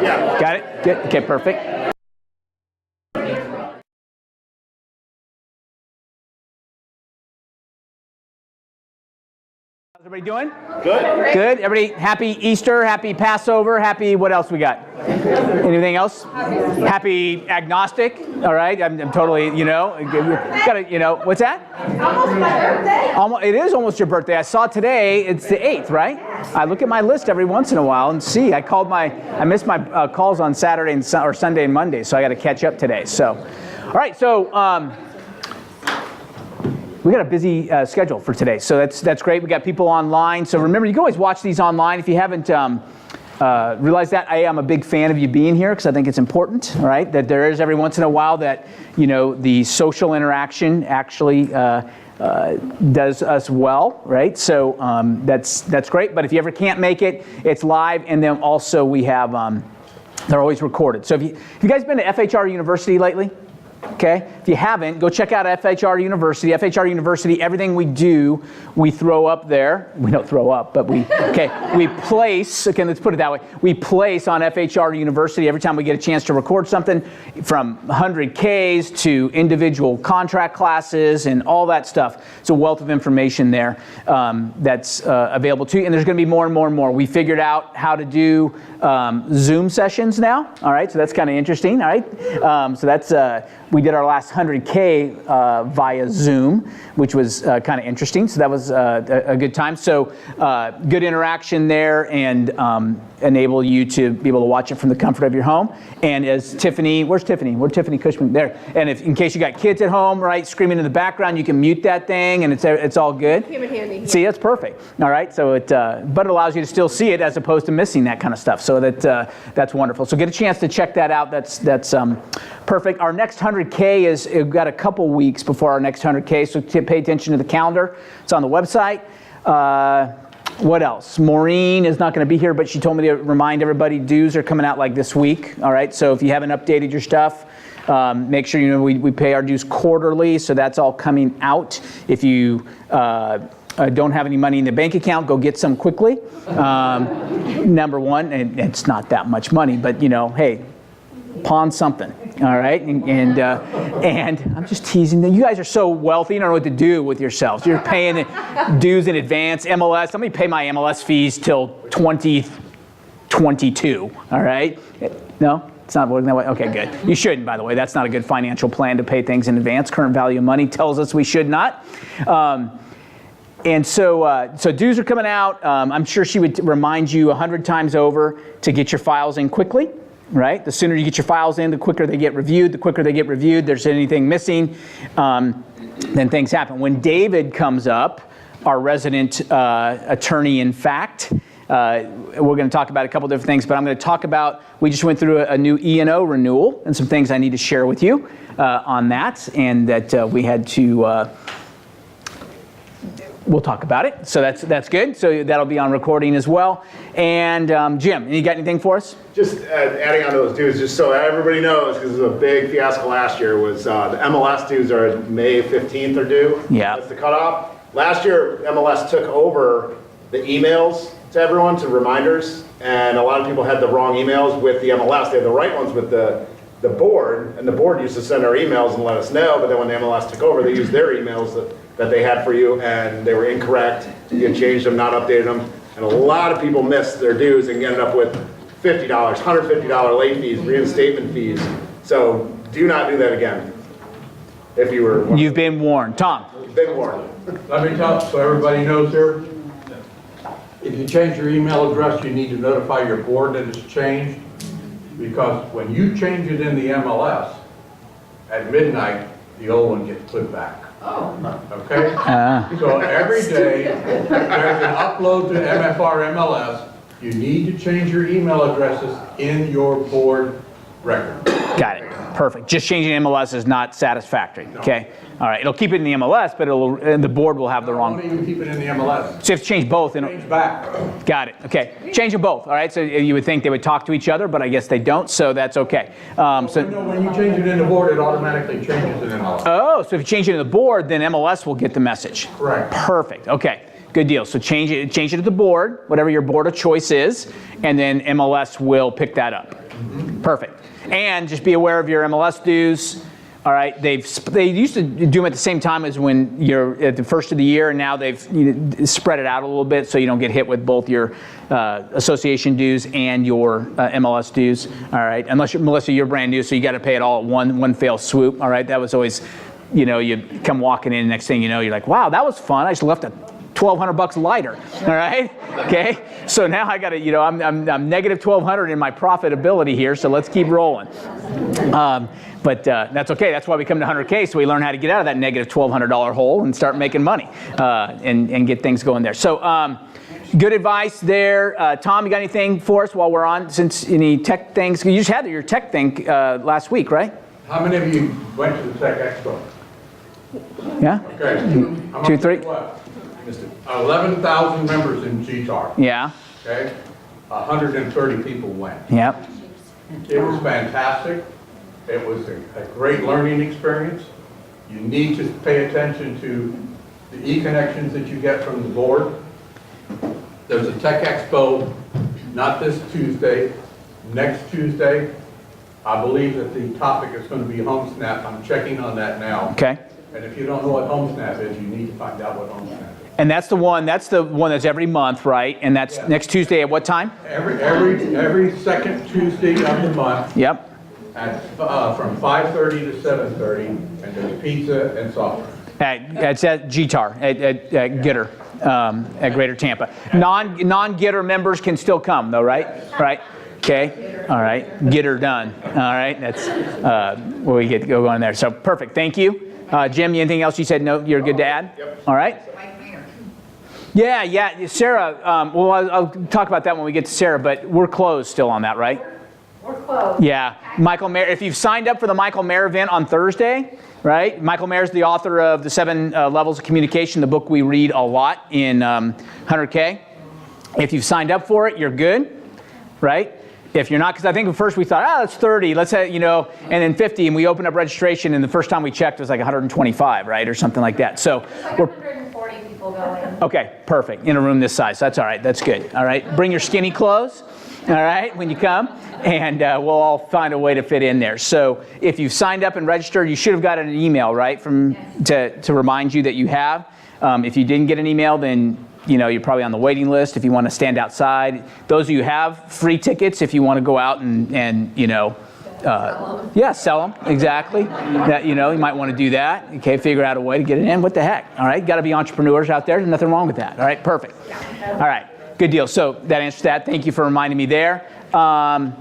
Yeah. Got it? Good. Okay, perfect. How's everybody doing? Good. Good. Everybody happy Easter, happy Passover, happy, what else we got? Anything else? Happy agnostic. All right. I'm totally, gotta, what's that? Almost my birthday. It is almost your birthday. I saw today, it's the 8th, right? I look at my list every once in a while and see. I missed my calls on Saturday or Sunday and Monday, so I got to catch up today. So, all right. So, we got a busy schedule for today, so that's great. We got people online, so remember, you can always watch these online. If you haven't realized that, I am a big fan of you being here because I think it's important, right? That there is every once in a while that, the social interaction actually does us well, right? So that's great, but if you ever can't make it, it's live, and then also we have, they're always recorded. So have you guys been to FHR University lately? Okay, if you haven't, go check out FHR University. FHR University, everything we do, we throw up there. We don't throw up, but we place, okay, let's put it that way. We place on FHR University every time we get a chance to record something, from 100Ks to individual contract classes and all that stuff. It's a wealth of information there that's available to you, and there's going to be more and more and more. We figured out how to do Zoom sessions now, all right, so that's kind of interesting, all right? So that's, we did our last 100K via Zoom, which was kind of interesting. So that was a good time. So good interaction there, and enable you to be able to watch it from the comfort of your home. And as Tiffany, where's Tiffany? Where's Tiffany Cushman? There. And if in case you got kids at home, right, screaming in the background, you can mute that thing, and it's all good. Came in handy. See, that's perfect. All right. So but it allows you to still see it as opposed to missing that kind of stuff. So that's wonderful. So get a chance to check that out. That's perfect. Our next 100K we've got a couple weeks before our next 100K, so pay attention to the calendar. It's on the website. What else? Maureen is not going to be here, but she told me to remind everybody dues are coming out like this week. All right, so if you haven't updated your stuff, make sure we pay our dues quarterly, so that's all coming out. If you don't have any money in the bank account, go get some quickly. Number one, and it's not that much money, but hey, pawn something, all right? And I'm just teasing. You guys are so wealthy, you don't know what to do with yourselves. You're paying the dues in advance. MLS, let me pay my MLS fees till 2022, all right? No? It's not working that way? Okay, good. You shouldn't, by the way. That's not a good financial plan to pay things in advance. Current value of money tells us we should not. And so dues are coming out. I'm sure she would remind you 100 times over to get your files in quickly. Right? The sooner you get your files in, the quicker they get reviewed. The quicker they get reviewed, there's anything missing, then things happen. When David comes up, our resident attorney in fact, we're going to talk about a couple different things, but I'm going to talk about, we just went through a new E&O renewal and some things I need to share with you on that, and that we had to, we'll talk about it. So that's good. So that'll be on recording as well. And Jim, you got anything for us? Just adding on to those dues, just so everybody knows, because it was a big fiasco last year, was the MLS dues are May 15th are due. Yeah. That's the cutoff. Last year, MLS took over the emails to everyone, to reminders, and a lot of people had the wrong emails with the MLS. They had the right ones with the board, and the board used to send our emails and let us know, but then when the MLS took over, they used their emails that they had for you, and they were incorrect. You had changed them, not updated them, and a lot of people missed their dues and ended up with $50, $150 late fees, reinstatement fees. So do not do that again. If you were... You've been warned. Tom. You've been warned. Let me tell, so everybody knows here, if you change your email address, you need to notify your board that it's changed, because when you change it in the MLS, at midnight, the old one gets put back. Oh. Okay? So every day, there's an upload to MFR MLS. You need to change your email addresses in your board record. Got it. Perfect. Just changing MLS is not satisfactory. No. Okay. All right. It'll keep it in the MLS, but the board will have the wrong. Don't even keep it in the MLS. So you have to change both. Change back. Got it. Okay. Change them both. All right. So you would think they would talk to each other, but I guess they don't. So that's okay. No, when you change it in the board, it automatically changes in MLS. Oh, so if you change it in the board, then MLS will get the message. Correct. Perfect. Okay. Good deal. So change it to the board, whatever your board of choice is, and then MLS will pick that up. Perfect. And just be aware of your MLS dues. All right, they used to do them at the same time as when you're at the first of the year, and now they've spread it out a little bit so you don't get hit with both your association dues and your MLS dues. All right, unless Melissa, you're brand new, so you got to pay it all at one fell swoop. All right, that was always, you come walking in, next thing you know, you're like, wow, that was fun. I just left a $1,200 lighter. All right, okay. So now I got to, I'm negative 1,200 in my profitability here, so let's keep rolling. But that's okay. That's why we come to 100K, so we learn how to get out of that negative $1,200 hole and start making money and get things going there. So good advice there. Tom, you got anything for us while we're on? Since any tech things, you just had your tech thing last week, right? How many of you went to the Tech Expo? Yeah. Okay. 2, 3. 11,000 members in GTAR. Yeah. Okay. 130 people went. Yep. It was fantastic. It was a great learning experience. You need to pay attention to the e-connections that you get from the board. There's a Tech Expo, not this Tuesday, next Tuesday. I believe that the topic is going to be HomeSnap. I'm checking on that now. Okay. And if you don't know what HomeSnap is, you need to find out what HomeSnap is. And that's the one that's every month, right? And that's next Tuesday at what time? Every second Tuesday of the month. Yep. At, from 5:30 to 7:30, and there's pizza and soft drinks. It's at GTAR, at Gitter, at Greater Tampa. Non-Gitter members can still come, though, right? Right. Okay. All right. Gitter done. All right. That's where we get to go on there. So perfect. Thank you, Jim. Anything else you said? No, you're good to add. Yep. All right. Yeah. Sarah. Well, I'll talk about that when we get to Sarah. But we're closed still on that, right? We're closed. Yeah, Michael Mayer, if you've signed up for the Michael Mayer event on Thursday, right? Michael Mayer's the author of The 7 Levels of Communication, the book we read a lot in 100K. If you've signed up for it, you're good, right? If you're not, because I think at first we thought, that's 30, let's say, and then 50, and we opened up registration, and the first time we checked it was like 125, right, or something like that. So There's like we're 140 people going. okay, perfect. In a room this size, that's all right. That's good. All right, bring your skinny clothes. All right, when you come, and we'll all find a way to fit in there. So if you've signed up and registered, you should have gotten an email, right, to remind you that you have. If you didn't get an email, then you're probably on the waiting list if you want to stand outside. Those of you who have free tickets, if you want to go out and sell them, exactly. That you might want to do that. Okay, figure out a way to get it in. What the heck? All right, got to be entrepreneurs out there. There's nothing wrong with that. All right, perfect. All right. Good deal. So that answers that. Thank you for reminding me there. I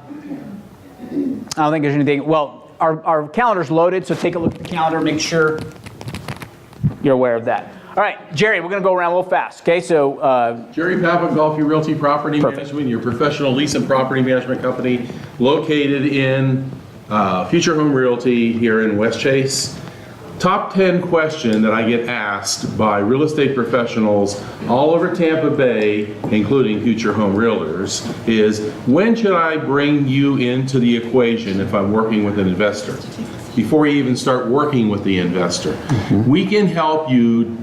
don't think there's anything. Well, our calendar's loaded, so take a look at the calendar. Make sure you're aware of that. All right, Jerry, we're going to go around a little fast. Okay, so Jerry Papa, Golfview Realty Property Management, your professional lease and property management company, located in Future Home Realty here in West Chase. Top 10 question that I get asked by real estate professionals all over Tampa Bay, including Future Home Realtors, is when should I bring you into the equation if I'm working with an investor? Before you even start working with the investor. We can help you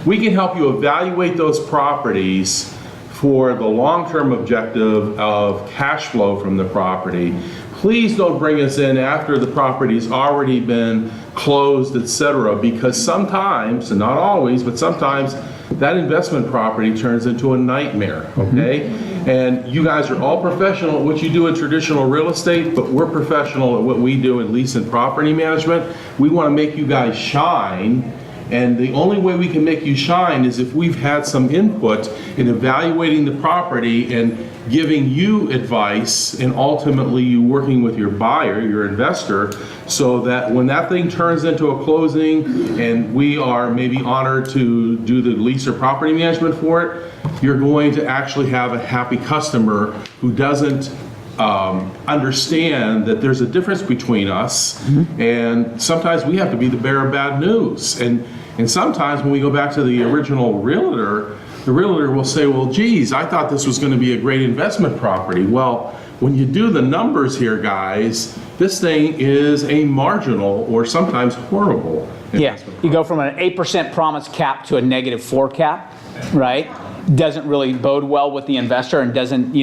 evaluate those properties for the long-term objective of cash flow from the property. Please don't bring us in after the property's already been closed, etc., because sometimes, and not always, but sometimes that investment property turns into a nightmare, okay? And you guys are all professional at what you do in traditional real estate, but we're professional at what we do in lease and property management. We want to make you guys shine, and the only way we can make you shine is if we've had some input in evaluating the property and giving you advice, and ultimately you working with your buyer, your investor, so that when that thing turns into a closing and we are maybe honored to do the lease or property management for it, you're going to actually have a happy customer who doesn't understand that there's a difference between us, and sometimes we have to be the bearer of bad news. And sometimes when we go back to the original realtor, the realtor will say, well, geez, I thought this was going to be a great investment property. Well, when you do the numbers here, guys, this thing is a marginal or sometimes horrible investment you go from an 8% promise cap to a -4 cap. right, doesn't really bode well with the investor and doesn't,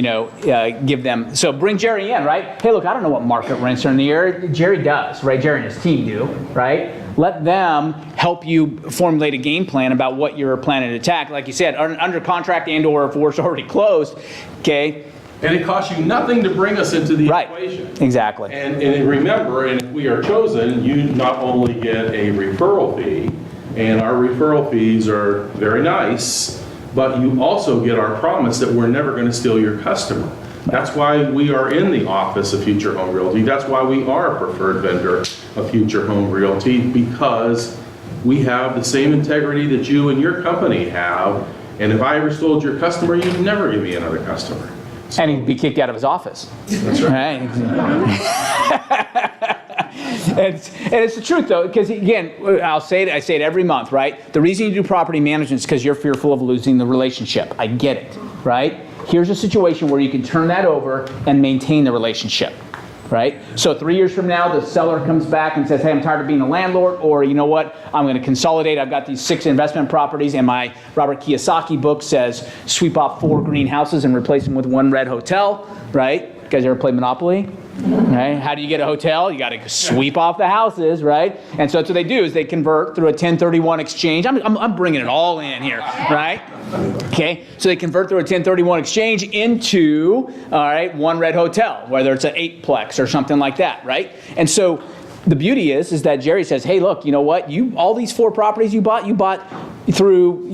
give them, so bring Jerry in, right? Hey, look, I don't know what market rents are in the area. Jerry does, right? Jerry and his team do, right? Let them help you formulate a game plan about what you're planning to attack. Like you said, under contract and or if it's already closed, okay? And it costs you nothing to bring us into the Right, equation. exactly. And remember, and if we are chosen, you not only get a referral fee, and our referral fees are very nice, but you also get our promise that we're never going to steal your customer. That's why we are in the office of Future Home Realty. That's why we are a preferred vendor of Future Home Realty, because we have the same integrity that you and your company have. And if I ever stole your customer, you'd never give me another customer. And he'd be kicked out of his office. That's right. And it's the truth, though, because again, I say it every month, right? The reason you do property management is because you're fearful of losing the relationship. I get it, right? Here's a situation where you can turn that over and maintain the relationship, right? So 3 years from now, the seller comes back and says, hey, I'm tired of being a landlord, or you know what, I'm going to consolidate. I've got these 6 investment properties, and my Robert Kiyosaki book says sweep off 4 green houses and replace them with 1 red hotel, right? You guys ever play Monopoly? Right? How do you get a hotel? You got to sweep off the houses, right? And so that's what they do is they convert through a 1031 exchange. I'm bringing it all in here, right? Okay, so they convert through a 1031 exchange into, all right, 1 red hotel, whether it's an 8-plex or something like that, right? And so the beauty is that Jerry says, hey, look, you know what? All these 4 properties you bought through,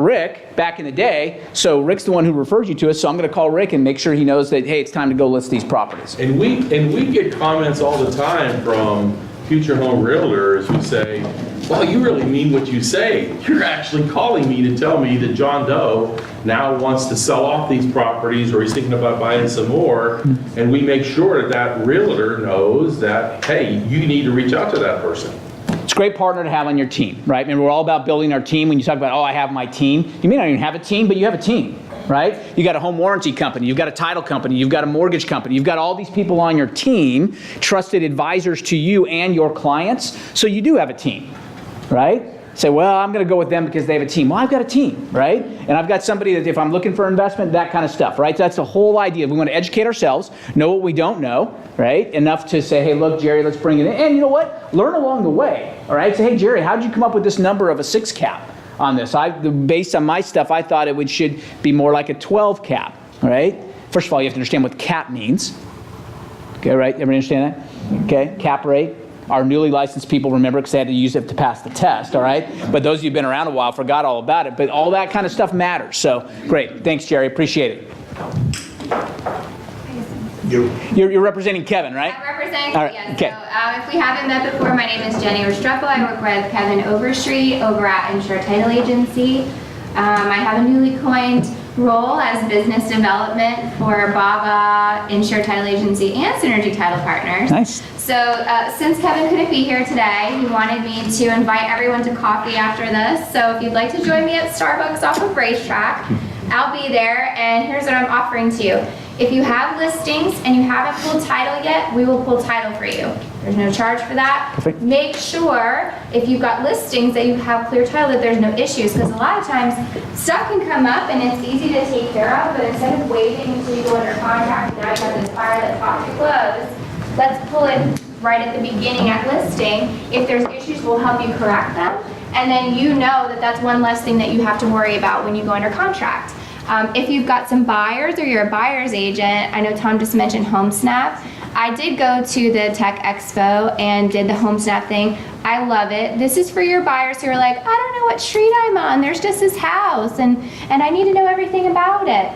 Rick back in the day. So Rick's the one who referred you to us. So I'm going to call Rick and make sure he knows that, hey, it's time to go list these properties. And we get comments all the time from Future Home Realtors who say, well, you really mean what you say. You're actually calling me to tell me that John Doe now wants to sell off these properties, or he's thinking about buying some more. And we make sure that realtor knows that, hey, you need to reach out to that person. It's a great partner to have on your team, right? I mean, we're all about building our team. When you talk about, oh, I have my team, you may not even have a team, but you have a team, right? You got a home warranty company, you've got a title company, you've got a mortgage company, you've got all these people on your team, trusted advisors to you and your clients, so you do have a team, right? Say, well, I'm going to go with them because they have a team. Well, I've got a team, right? And I've got somebody that if I'm looking for investment, that kind of stuff, right? So that's the whole idea. We want to educate ourselves, know what we don't know, right? Enough to say, hey, look, Jerry, let's bring it in. And you know what? Learn along the way, all right? Say, hey, Jerry, how did you come up with this number of a 6 cap on this? Based on my stuff, I thought it should be more like a 12 cap, all right? First of all, you have to understand what cap means. Okay, right? Everybody understand that? Okay, cap rate. Our newly licensed people remember because they had to use it to pass the test, all right? But those of you who've been around a while forgot all about it. But all that kind of stuff matters. So great. Thanks, Jerry. Appreciate it. You're representing Kevin, right? I'm representing, All right, yes. okay. So if we haven't met before, my name is Jenny Restrepo. I work with Kevin Overstreet over at Insure Title Agency. I have a newly coined role as business development for Baba, Insure Title Agency, and Synergy Title Partners. Nice. So since Kevin couldn't be here today, he wanted me to invite everyone to coffee after this. So if you'd like to join me at Starbucks off of Racetrack, I'll be there, and here's what I'm offering to you. If you have listings and you haven't pulled title yet, we will pull title for you. There's no charge for that. Perfect. Make sure if you've got listings that you have clear title, that there's no issues, because a lot of times stuff can come up and it's easy to take care of, but instead of waiting until you go under contract and now you have this fire that's hot to close, let's pull it right at the beginning at listing. If there's issues, we'll help you correct them. And then you know that that's one less thing that you have to worry about when you go under contract. If you've got some buyers or you're a buyer's agent, I know Tom just mentioned HomeSnap. I did go to the Tech Expo and did the HomeSnap thing. I love it. This is for your buyers who are like, I don't know what street I'm on. There's just this house and I need to know everything about it.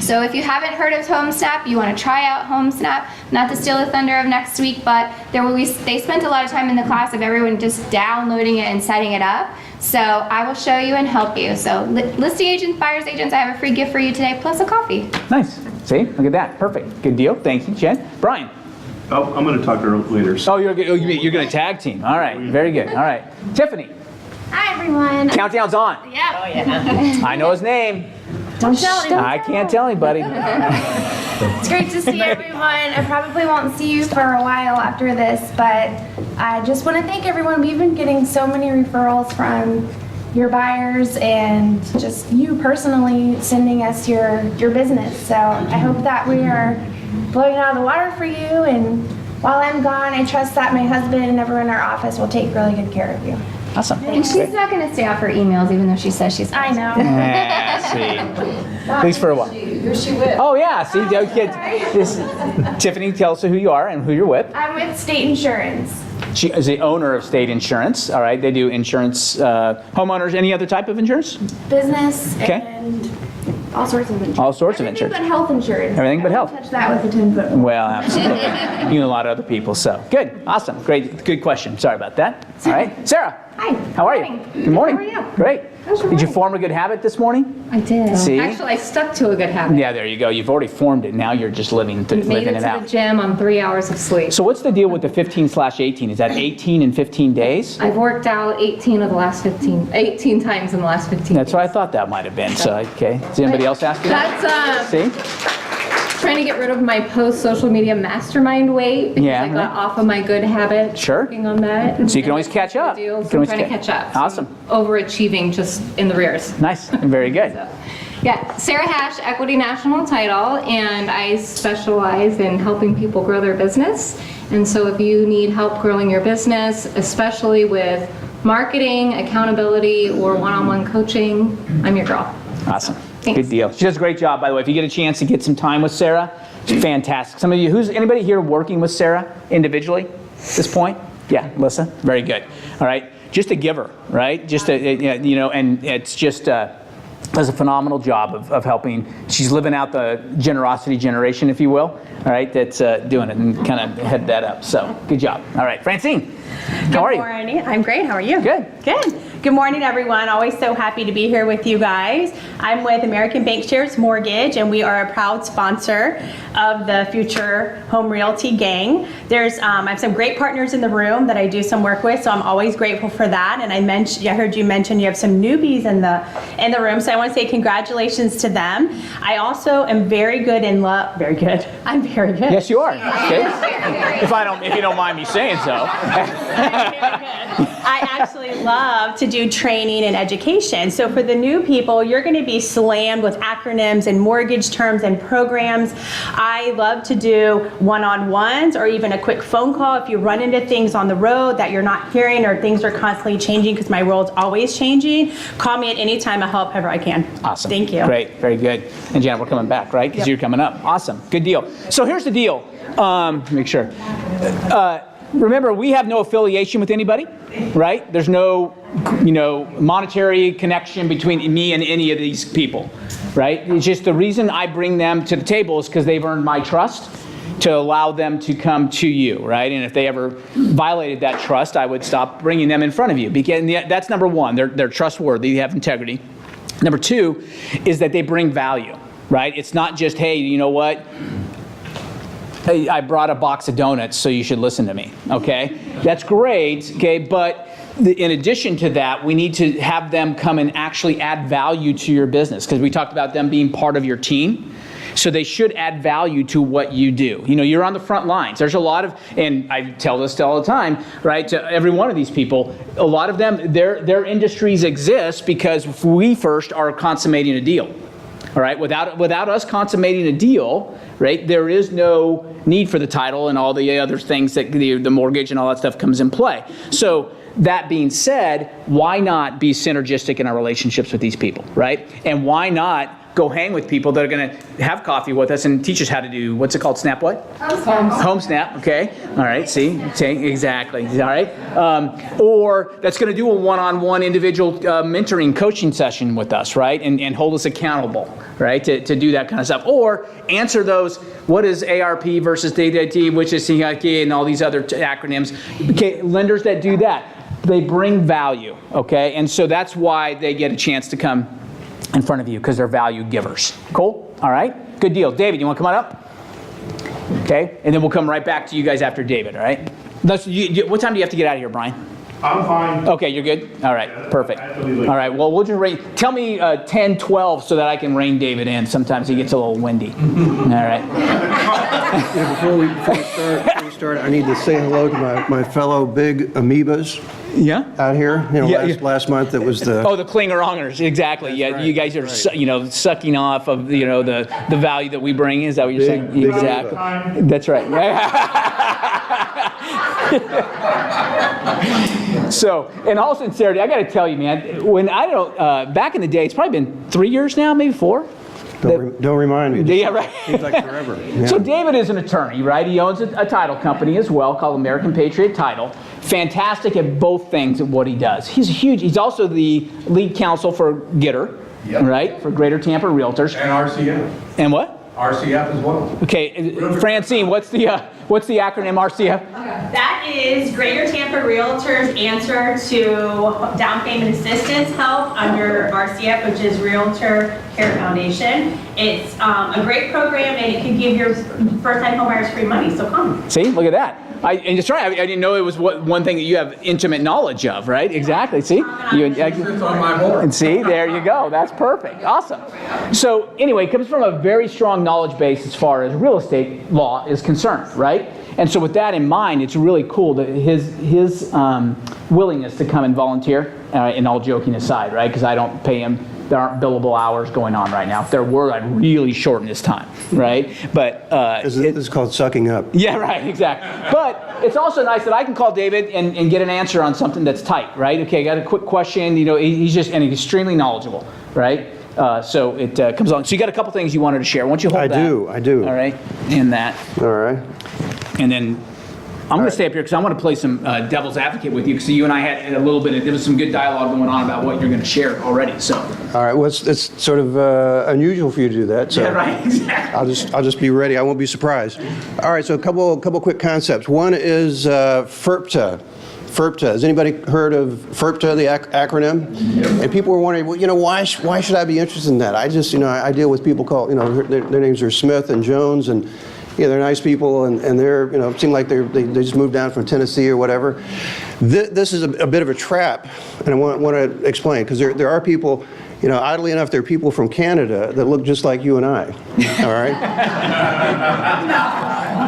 So if you haven't heard of HomeSnap, you want to try out HomeSnap, not to steal the thunder of next week, but they spent a lot of time in the class of everyone just downloading it and setting it up. So I will show you and help you. So listing agents, buyer's agents, I have a free gift for you today, plus a coffee. Nice. See? Look at that. Perfect. Good deal. Thank you, Jen. Brian. Oh, I'm going to talk to her later. Oh, you're going to tag team. All right. Very good. All right. Tiffany. Hi, everyone. Countdown's on. Yeah. Oh, yeah. I know his name. Don't tell anyone. I can't tell anybody. It's great to see everyone. I probably won't see you for a while after this, but I just want to thank everyone. We've been getting so many referrals from your buyers and just you personally sending us your business. So I hope that we are blowing it out of the water for you. And while I'm gone, I trust that my husband and everyone in our office will take really good care of you. Awesome. And she's not gonna stay off her emails even though she says she's. I know. See. At least for a while. Who's she with? Oh, yeah, see, Tiffany, tell us who you are and who you're with. I'm with State Insurance. She is the owner of State Insurance, all right? They do insurance, homeowners, any other type of insurance? Business Okay. and all sorts of insurance. All sorts of Everything insurance. but health insurance. Everything but I won't health. touch that with a 10-foot pole. Well, absolutely. You and a lot of other people, so. Good, awesome, great, good question. Sorry about that. All right, Sarah. Hi. How are you? Good morning. How are you? Great. How's your Did you morning? form a good habit this morning? I did. See? Actually, I stuck to a good habit. Yeah, there you go. You've already formed it. Now you're just living Made it it to out. the gym on 3 hours of sleep. So what's the deal with the 15/18? Is that 18 in 15 days? I've worked out 18 times in the last 15 That's days. what I thought that might have been. So, okay. Does anybody else ask you that? That's See? trying to get rid of my post-social media mastermind weight because Yeah, I got right. off of my good habit. Sure. Working on that. So you can always catch up. So You I'm can always trying to catch up. So Awesome. I'm overachieving just in the rears. Nice. Very good. Yeah, Sarah Hash, Equity National Title, and I specialize in helping people grow their business. And so if you need help growing your business, especially with marketing, accountability, or one-on-one coaching, I'm your girl. Awesome. Thanks. Good deal. She does a great job, by the way. If you get a chance to get some time with Sarah, it's fantastic. Some of you, anybody here working with Sarah individually at this point? Yeah, Melissa? Very good. All right. Just a giver, right? Just and it's just, does a phenomenal job of helping. She's living out the generosity generation, if you will, all right, that's doing it and kind of head that up. So good job. All right, Francine, how are you? Good morning. I'm great. How are you? Good. Good. Good morning, everyone. Always so happy to be here with you guys. I'm with American Bank Shares Mortgage, and we are a proud sponsor of the Future Home Realty Gang. I have some great partners in the room that I do some work with, so I'm always grateful for that. And I heard you mention you have some newbies in the room, so I want to say congratulations to them. I also am very good in love. Very good. I'm very good. Yes, you are. Okay. If you don't mind me saying so. I actually love to do training and education. So for the new people, you're going to be slammed with acronyms and mortgage terms and programs. I love to do one-on-ones or even a quick phone call if you run into things on the road that you're not hearing or things are constantly changing, because my world's always changing. Call me at any time. I'll help however I can. Awesome. Thank you. Great. Very good. And Janet, we're coming back, right? Because you're coming up. Awesome. Good deal. So here's the deal. Make sure. Remember, we have no affiliation with anybody, right? There's no, monetary connection between me and any of these people, right? It's just the reason I bring them to the table is because they've earned my trust to allow them to come to you, right? And if they ever violated that trust, I would stop bringing them in front of you. Because that's number one. They're trustworthy. They have integrity. Number two is that they bring value, right? It's not just, hey, you know what? Hey, I brought a box of donuts, so you should listen to me, okay? That's great, okay, but in addition to that, we need to have them come and actually add value to your business, because we talked about them being part of your team. So they should add value to what you do. You're on the front lines. There's a lot of, and I tell this all the time, right, to every one of these people, a lot of them, their industries exist because we first are consummating a deal. All right, without us consummating a deal, right, there is no need for the title and all the other things that the mortgage and all that stuff comes in play. So that being said, why not be synergistic in our relationships with these people, right? And why not go hang with people that are going to have coffee with us and teach us how to do, what's it called, Snap what? Home Snap, okay. All right, see, exactly, all right. Or that's going to do a one-on-one individual mentoring coaching session with us, right? And hold us accountable, right, to do that kind of stuff. Or answer those, what is ARP versus DDT, which is CIK, and all these other acronyms. Okay, lenders that do that, they bring value, okay? And so that's why they get a chance to come in front of you, because they're value givers. Cool? All right? Good deal. David, you want to come on up? Okay? And then we'll come right back to you guys after David, all right? What time do you have to get out of here, Brian? I'm fine. Okay, you're good? All right, perfect. All right, well, we'll just rein. Tell me 10, 12 so that I can rein David in. Sometimes he gets a little windy. All right. Before we start, start, I need to say hello to my fellow big amoebas Yeah? out here. You know, Yeah, yeah. last month it was the... Oh, the clinger-ongers, exactly. Yeah, right, you guys are, sucking off of, the value that we bring. Is that what you're saying? Big Exactly. That's right. So, in all sincerity, I got to tell you, man, back in the day, it's probably been 3 years now, maybe 4. Don't remind me. Yeah, right. Seems like forever. Yeah. So David is an attorney, right? He owns a title company as well called American Patriot Title. Fantastic at both things at what he does. He's also the lead counsel for Getter, right? For Greater Tampa Realtors. And RCF. And what? RCF as well. Okay, Francine, what's the acronym RCF? That is Greater Tampa Realtors' answer to down payment assistance help under RCF, which is Realtor Care Foundation. It's a great program, and it can give your first-time homebuyers free money, so come. See, look at that. And it's right, I didn't know it was one thing that you have intimate knowledge of, right? Exactly, see? It's on my board. And see, there you go. That's perfect. Awesome. So anyway, it comes from a very strong knowledge base as far as real estate law is concerned, right? And so with that in mind, it's really cool that his willingness to come and volunteer, and all joking aside, right? Because I don't pay him. There aren't billable hours going on right now. If there were, I'd really shorten his time, right? But This is called sucking up. yeah, right, exactly. But it's also nice that I can call David and get an answer on something that's tight, right? Okay, I got a quick question. He's extremely knowledgeable, right? So it comes along. So you got a couple things you wanted to share. Why don't you hold that? I do. All right, and that. All right. And then I'm going to stay up here because I want to play some devil's advocate with you, because you and I had a little bit there was some good dialogue going on about what you're going to share already. So. All right. Well, it's sort of unusual for you to do that. So Yeah, right. Exactly. I'll just be ready. I won't be surprised. All right. So a couple quick concepts. One is FHRPTA. FHRPTA. Has anybody heard of FHRPTA, the acronym? Yep. And people were wondering, well, why should I be interested in that? I just, I deal with people called, their names are Smith and Jones, and they're nice people, and they're, seem like they just moved down from Tennessee or whatever. This is a bit of a trap, and I want to explain, because there are people, oddly enough, there are people from Canada that look just like you and I, all right?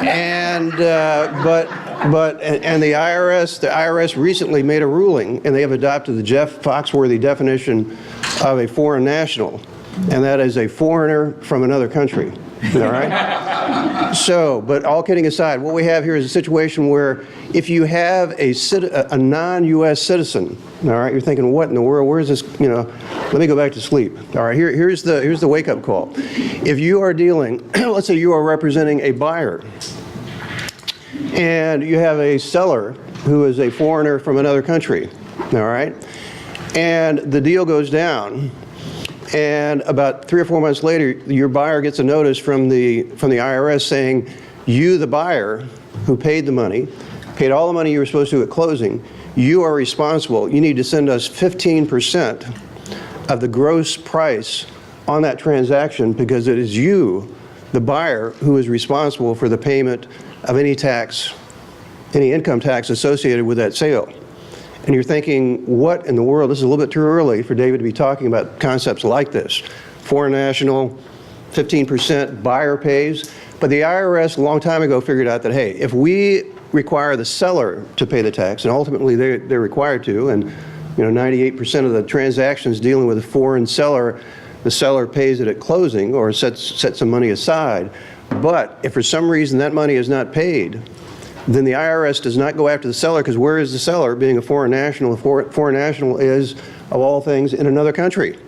And, and the IRS recently made a ruling, and they have adopted the Jeff Foxworthy definition of a foreign national, and that is a foreigner from another country. All right? So, but all kidding aside, what we have here is a situation where if you have a non-U.S. citizen, all right, you're thinking, what in the world, where is this, let me go back to sleep. All right, here's the wake-up call. If you are dealing, let's say you are representing a buyer, and you have a seller who is a foreigner from another country, all right, and the deal goes down, and about 3 or 4 months later, your buyer gets a notice from the IRS saying, you, the buyer, who paid the money, paid all the money you were supposed to at closing, you are responsible. You need to send us 15% of the gross price on that transaction, because it is you, the buyer, who is responsible for the payment of any tax, any income tax associated with that sale. And you're thinking, what in the world? This is a little bit too early for David to be talking about concepts like this. Foreign national, 15% buyer pays. But the IRS a long time ago figured out that, hey, if we require the seller to pay the tax, and ultimately they're required to, and 98% of the transactions dealing with a foreign seller, the seller pays it at closing or sets some money aside. But if for some reason that money is not paid, then the IRS does not go after the seller, because where is the seller? Being a foreign national, foreign national is, of all things, in another country.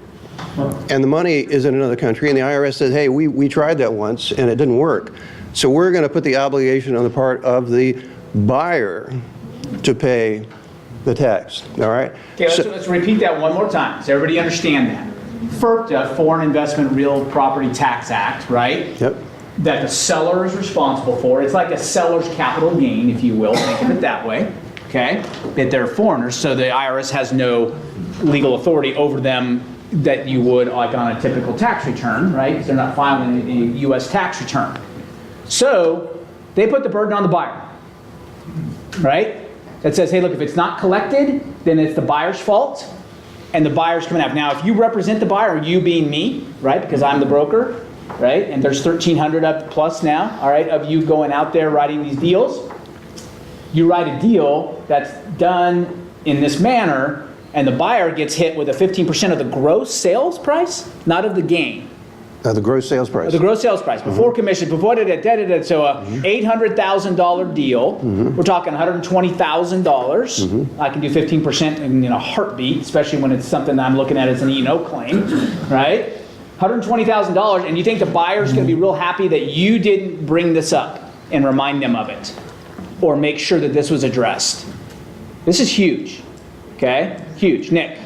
And the money is in another country, and the IRS says, hey, we tried that once and it didn't work. So we're going to put the obligation on the part of the buyer to pay the tax, all right? Okay, let's repeat that one more time, so everybody understand that. FIRPTA, Foreign Investment Real Property Tax Act, right? Yep. That the seller is responsible for. It's like a seller's capital gain, if you will, think of it that way, okay? That they're foreigners, so the IRS has no legal authority over them that you would like on a typical tax return, right? Because they're not filing a U.S. tax return. So they put the burden on the buyer, right? That says, hey, look, if it's not collected, then it's the buyer's fault, and the buyer's coming out. Now, if you represent the buyer, you being me, right, because I'm the broker, right? And there's 1,300 up plus now, all right, of you going out there writing these deals. you write a deal that's done in this manner, and the buyer gets hit with a 15% of the gross sales price, not of the gain. The gross sales price. The gross sales price, before commission, before so a $800,000 deal, we're talking $120,000. I can do 15% in a heartbeat, especially when it's something I'm looking at as an E&O claim, right? $120,000, and you think the buyer's gonna be real happy that you didn't bring this up and remind them of it, or make sure that this was addressed. This is huge, okay? Huge. Nick?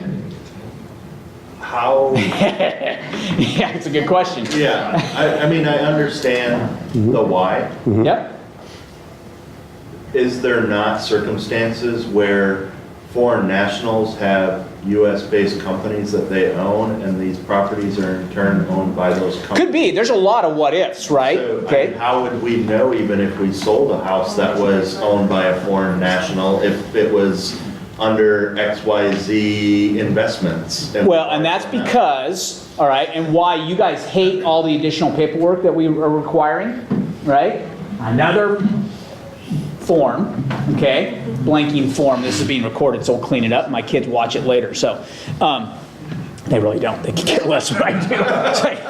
How? Yeah, it's a good question. Yeah, I mean, I understand the why. Yep. Is there not circumstances where foreign nationals have US-based companies that they own, and these properties are in turn owned by those companies? Could be. There's a lot of what ifs, right? So, Okay. I mean, how would we know, even if we sold a house that was owned by a foreign national, if it was under XYZ investments? Well, and that's because, all right, and why you guys hate all the additional paperwork that we are requiring, right? Another form, okay? Blanking form. This is being recorded, so we'll clean it up. My kids watch it later, so. They really don't. They can care less what I do. It's like,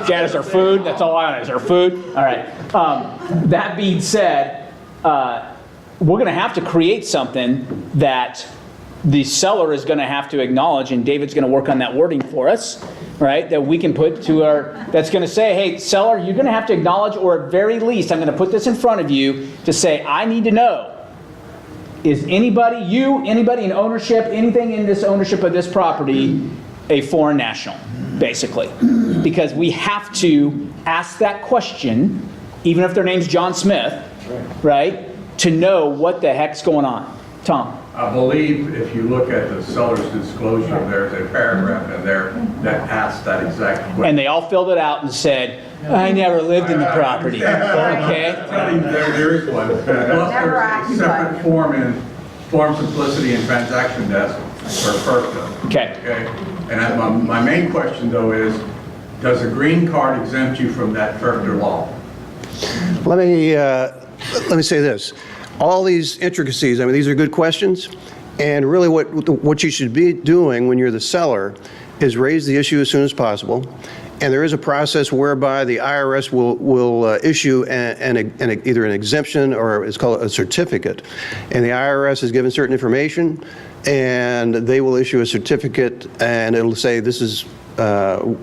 Dad, is our food? That's all I want, is our food? All right. That being said, we're going to have to create something that the seller is going to have to acknowledge, and David's going to work on that wording for us, right? That we can put to our, that's going to say, hey, seller, you're going to have to acknowledge, or at very least, I'm going to put this in front of you to say, I need to know, is anybody in ownership, anything in this ownership of this property, a foreign national, basically? Because we have to ask that question, even if their name's John Smith, right? To know what the heck's going on. Tom? I believe if you look at the seller's disclosure, there's a paragraph in there that asks that exact question. And they all filled it out and said, I never lived in the property. Okay? There is one. Plus, there's a separate form in Form Simplicity and Transaction Desk for FERPTA. Okay. And my main question, though, is, does a green card exempt you from that FERPTA law? Let me say this. All these intricacies, I mean, these are good questions, and really what you should be doing when you're the seller is raise the issue as soon as possible. And there is a process whereby the IRS will issue either an exemption, or it's called a certificate. And the IRS is given certain information, and they will issue a certificate, and it'll say this is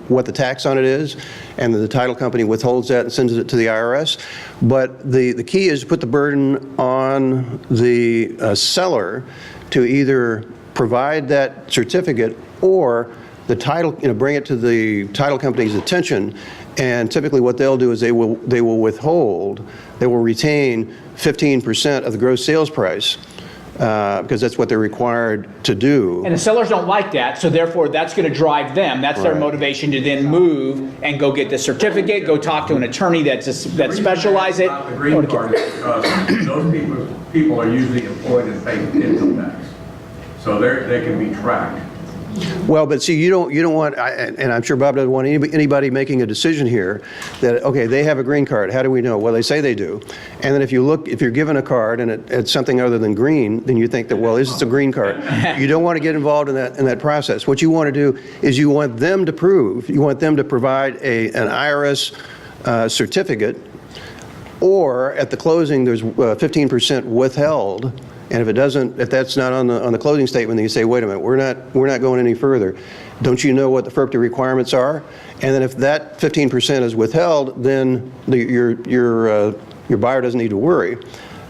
what the tax on it is, and the title company withholds that and sends it to the IRS. But the key is to put the burden on the seller to either provide that certificate, or the title, bring it to the title company's attention. And typically what they'll do is they will withhold, they will retain 15% of the gross sales price, because that's what they're required to do. And the sellers don't like that, so therefore that's going to drive them. That's their motivation to then move and go get the certificate, go talk to an attorney that specializes it. The green card is because those people are usually employed and pay income tax, so they can be tracked. Well, but see, you don't want, and I'm sure Bob doesn't want anybody making a decision here that, okay, they have a green card. How do we know? Well, they say they do. And then if you're given a card and it's something other than green, then you think that, well, is it a green card? You don't want to get involved in that process. What you want to do is you want them to provide an IRS certificate, or at the closing, there's 15% withheld. And if that's not on the closing statement, then you say, wait a minute, we're not going any further. Don't you know what the FERPTA requirements are? And then if that 15% is withheld, then your buyer doesn't need to worry.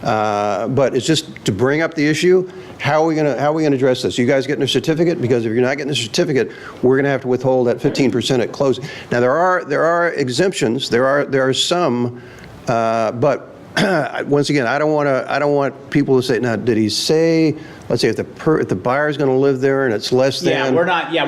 But it's just to bring up the issue. How are we gonna address this? You guys getting a certificate? Because if you're not getting a certificate, we're gonna have to withhold that 15% at closing. Now there are exemptions. There are some, but once again, I don't want people to say, now, did he say, let's say if the buyer's going to live there and it's less than. Yeah, we're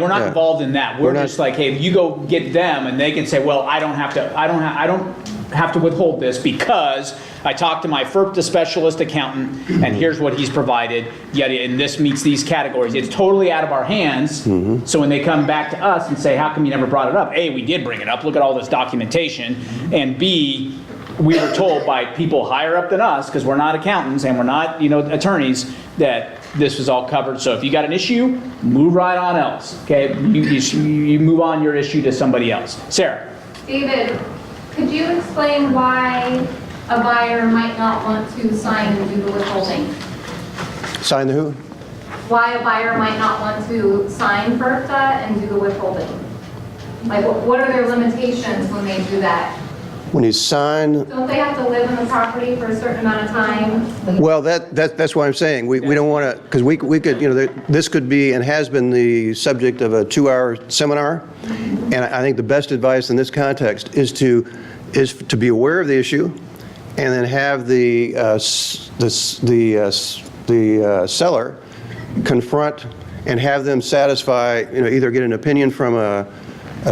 not involved in that. We're just like, hey, you go get them, and they can say, well, I don't have to withhold this because I talked to my FERPTA specialist accountant, and here's what he's provided, and this meets these categories. It's totally out of our hands. So when they come back to us and say, how come you never brought it up? A, we did bring it up. Look at all this documentation. And B, we were told by people higher up than us, because we're not accountants and we're not, attorneys, that this was all covered. So if you got an issue, move right on else, okay? You move on your issue to somebody else. Sarah? David, could you explain why a buyer might not want to sign and do the withholding? Sign the who? Why a buyer might not want to sign FERPTA and do the withholding? Like, what are their limitations when they do that? When you sign, Don't they have to live in the property for a certain amount of time? well, that's why I'm saying, we don't want to, because we could, this could be and has been the subject of a 2-hour seminar, and I think the best advice in this context is to be aware of the issue, and then have the seller confront and have them satisfy, either get an opinion from a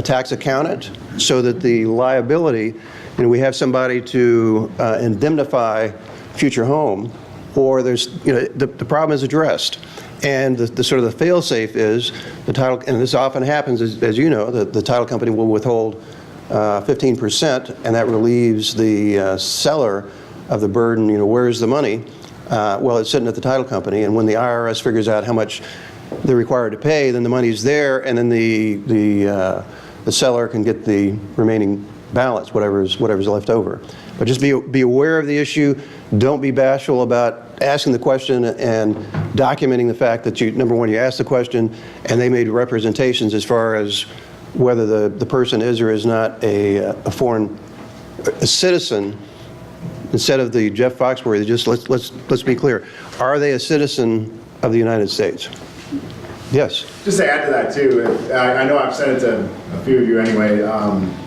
tax accountant so that the liability, we have somebody to indemnify future home, or there's, the problem is addressed. And the sort of the fail-safe is the title, and this often happens, as you know, the title company will withhold 15%, and that relieves the seller of the burden, where's the money? Well, it's sitting at the title company, and when the IRS figures out how much they're required to pay, then the money's there, and then the seller can get the remaining balance, whatever's left over. But just be aware of the issue. Don't be bashful about asking the question and documenting the fact that number one, you asked the question, and they made representations as far as whether the person is or is not a foreign citizen. Instead of the Jeff Foxworthy, just let's be clear. Are they a citizen of the United States? Yes. Just to add to that too, I know I've sent it to a few of you anyway,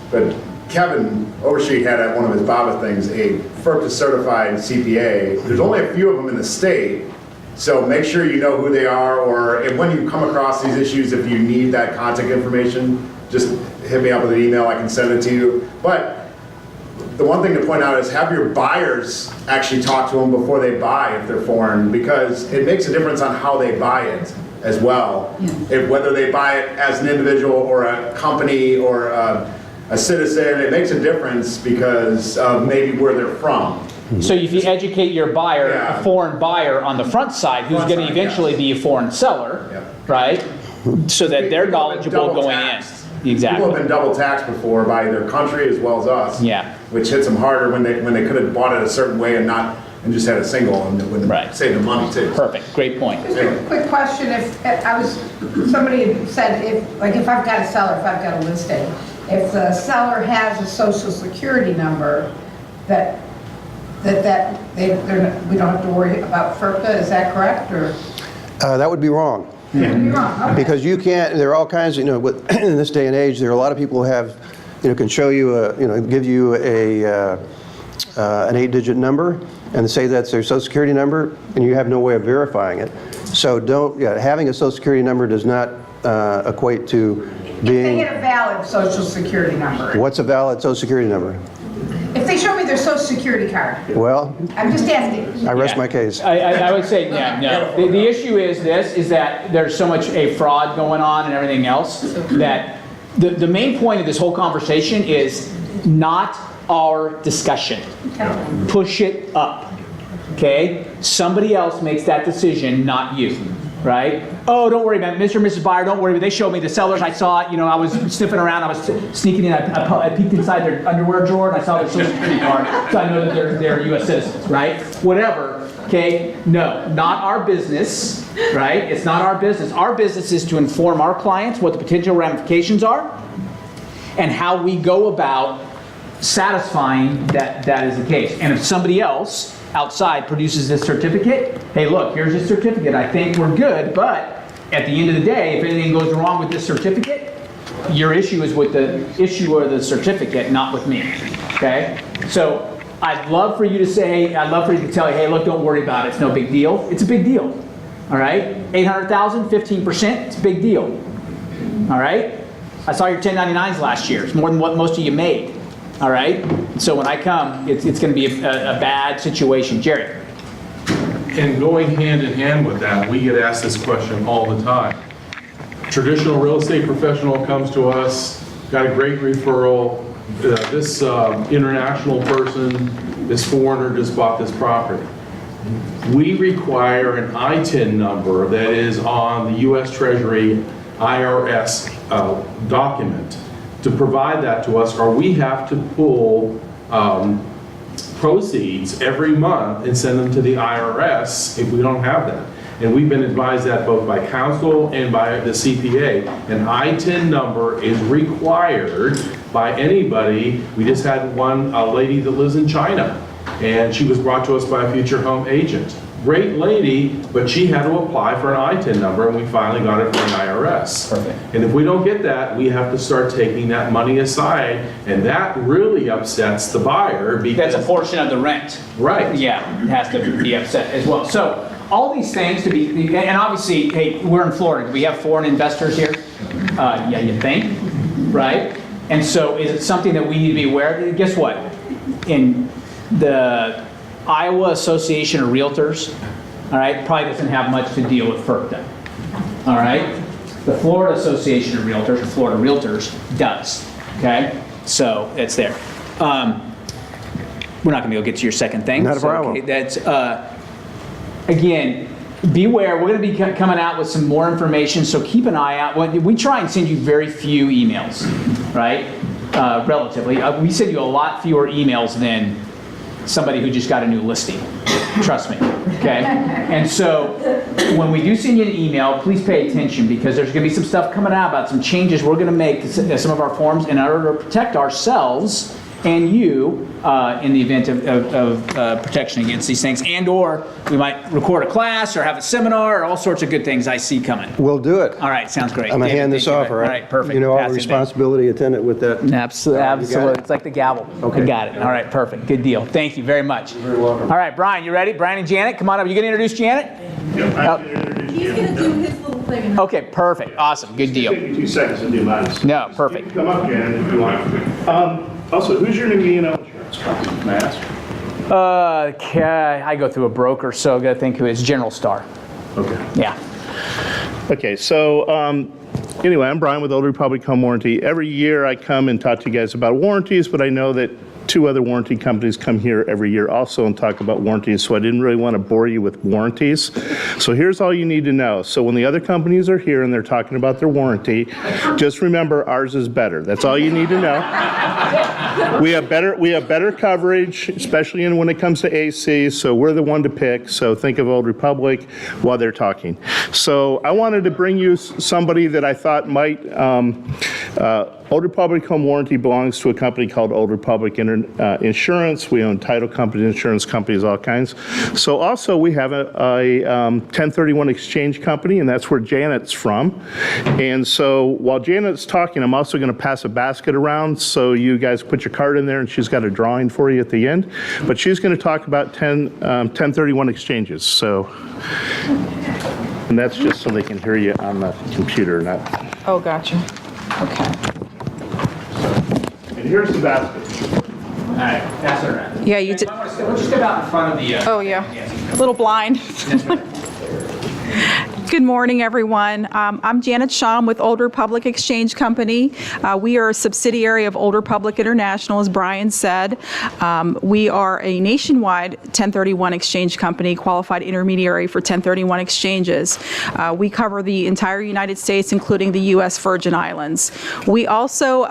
but Kevin Overstreet had at one of his BABA things a FERPTA certified CPA. There's only a few of them in the state, so make sure you know who they are, or if when you come across these issues, if you need that contact information, just hit me up with an email, I can send it to you. But the one thing to point out is have your buyers actually talk to them before they buy if they're foreign, because it makes a difference on how they buy it as well. If whether they buy it as an individual or a company or a citizen, it makes a difference because of maybe where they're from. So if you educate your buyer, Yeah. a foreign buyer on the front side, who's going to eventually be a foreign seller, right? So that they're People have been knowledgeable double going taxed. in. Exactly. People have been double taxed before by their country as well as us. Yeah. Which hits them harder when they could have bought it a certain way and just had a single, and it would Right. save them money too. Perfect. Great point. Quick question, somebody had said, if I've got a seller, if I've got a listing, if the seller has a social security number, we don't have to worry about FERPTA, is that correct, or? That would be wrong. Could be wrong, okay. Because you can't, there are all kinds of, in this day and age, there are a lot of people who have, can show you, give you an 8-digit number and say that's their social security number, and you have no way of verifying it. So having a social security number does not equate to If they being, get a valid social security number, what's a valid social security number? if they show me their social security card, Well, I'm just asking. I rest Yeah. my case. I would say, no. The issue is that there's so much a fraud going on and everything else that the main point of this whole conversation is not our discussion. Push it up, okay? Somebody else makes that decision, not you, right? Oh, don't worry about it, Mr. and Mrs. Buyer, don't worry. They showed me the sellers. I saw it. I was sniffing around. I was sneaking in. I peeked inside their underwear drawer and I saw their social security card, so I know that they're U.S. citizens, right? Whatever. Okay? No, not our business, right? It's not our business. Our business is to inform our clients what the potential ramifications are and how we go about satisfying that is the case. And if somebody else outside produces this certificate, hey, look, here's a certificate. I think we're good, but at the end of the day, if anything goes wrong with this certificate, your issue is with the issuer of the certificate, not with me. Okay? So I'd love for you to tell you, hey, look, don't worry about it. It's no big deal. It's a big deal. All right? 800,000, 15%, it's a big deal. All right? I saw your 1099s last year. It's more than what most of you made. All right? So when I come, it's going to be a bad situation. Jerry. And going hand in hand with that, we get asked this question all the time. Traditional real estate professional comes to us, got a great referral, this international person, this foreigner just bought this property. We require an ITIN number that is on the U.S. Treasury IRS document to provide that to us, or we have to pull proceeds every month and send them to the IRS if we don't have that. And we've been advised that both by counsel and by the CPA. An ITIN number is required by anybody. We just had a lady that lives in China, and she was brought to us by a future home agent. Great lady, but she had to apply for an ITIN number, and we finally got it from the IRS. Perfect. And if we don't get that, we have to start taking that money aside, and that really upsets the buyer because... That's a portion of the rent. Right. Yeah, it has to be upset as well. So all these things to be, and obviously, hey, we're in Florida. Do we have foreign investors here? Yeah, you think, right? And so is it something that we need to be aware of? Guess what? In the Iowa Association of Realtors, all right, probably doesn't have much to deal with FERPTA, all right? The Florida Association of Realtors, or Florida Realtors, does, okay? So it's there. We're not gonna go get to your second thing. Not a problem. Okay, that's, again, beware, we're gonna be coming out with some more information, so keep an eye out. We try and send you very few emails, right? Relatively. We send you a lot fewer emails than somebody who just got a new listing. Trust me, okay? And so when we do send you an email, please pay attention because there's gonna be some stuff coming out about some changes we're gonna make to some of our forms in order to protect ourselves and you in the event of protection against these things, and or we might record a class or have a seminar or all sorts of good things I see coming. We'll do it. All right, sounds great. I'm going to David, hand this thank you. off, all right? All right, perfect. You know all Pass the it down. responsibility attendant with that? Absolutely. it? It's like the gavel. Okay. I got it. All right, perfect. Good deal. Thank you very much. You're very welcome. All right, Brian, you ready? Brian and Janet, come on up. You going to introduce Janet? Yep, I'm going to introduce He's going to do his little thing. Okay, perfect. Awesome. Good deal. Take me 2 seconds to do mine. No, perfect. Come up, Janet, if you want. Also, who's your new E&O insurance company, may I ask? I go through a broker, so I got to think who is General Star. Okay. Yeah. Okay, so anyway, I'm Brian with Old Republic Home Warranty. Every year I come and talk to you guys about warranties, but I know that 2 other warranty companies come here every year also and talk about warranties, so I didn't really want to bore you with warranties. So here's all you need to know. So when the other companies are here and they're talking about their warranty, just remember ours is better. That's all you need to know. We have better coverage, especially when it comes to AC, so we're the one to pick. So think of Old Republic while they're talking. So I wanted to bring you somebody that I thought might, Old Republic Home Warranty belongs to a company called Old Republic Insurance. We own title companies, insurance companies, all kinds. So also we have a 1031 exchange company, and that's where Janet's from. And so while Janet's talking, I'm also going to pass a basket around so you guys put your card in there, and she's got a drawing for you at the end. But she's going to talk about 1031 exchanges. So, and that's just so they can hear you on the computer, not. Oh, gotcha. Okay. And here's the basket. All right, pass it around. Yeah, you did. We'll just step out in front of the... Oh, yeah. A little blind. Good morning, everyone. I'm Janet Shum with Old Republic Exchange Company. We are a subsidiary of Old Republic International, as Brian said. We are a nationwide 1031 exchange company, qualified intermediary for 1031 exchanges. We cover the entire United States, including the U.S. Virgin Islands. We also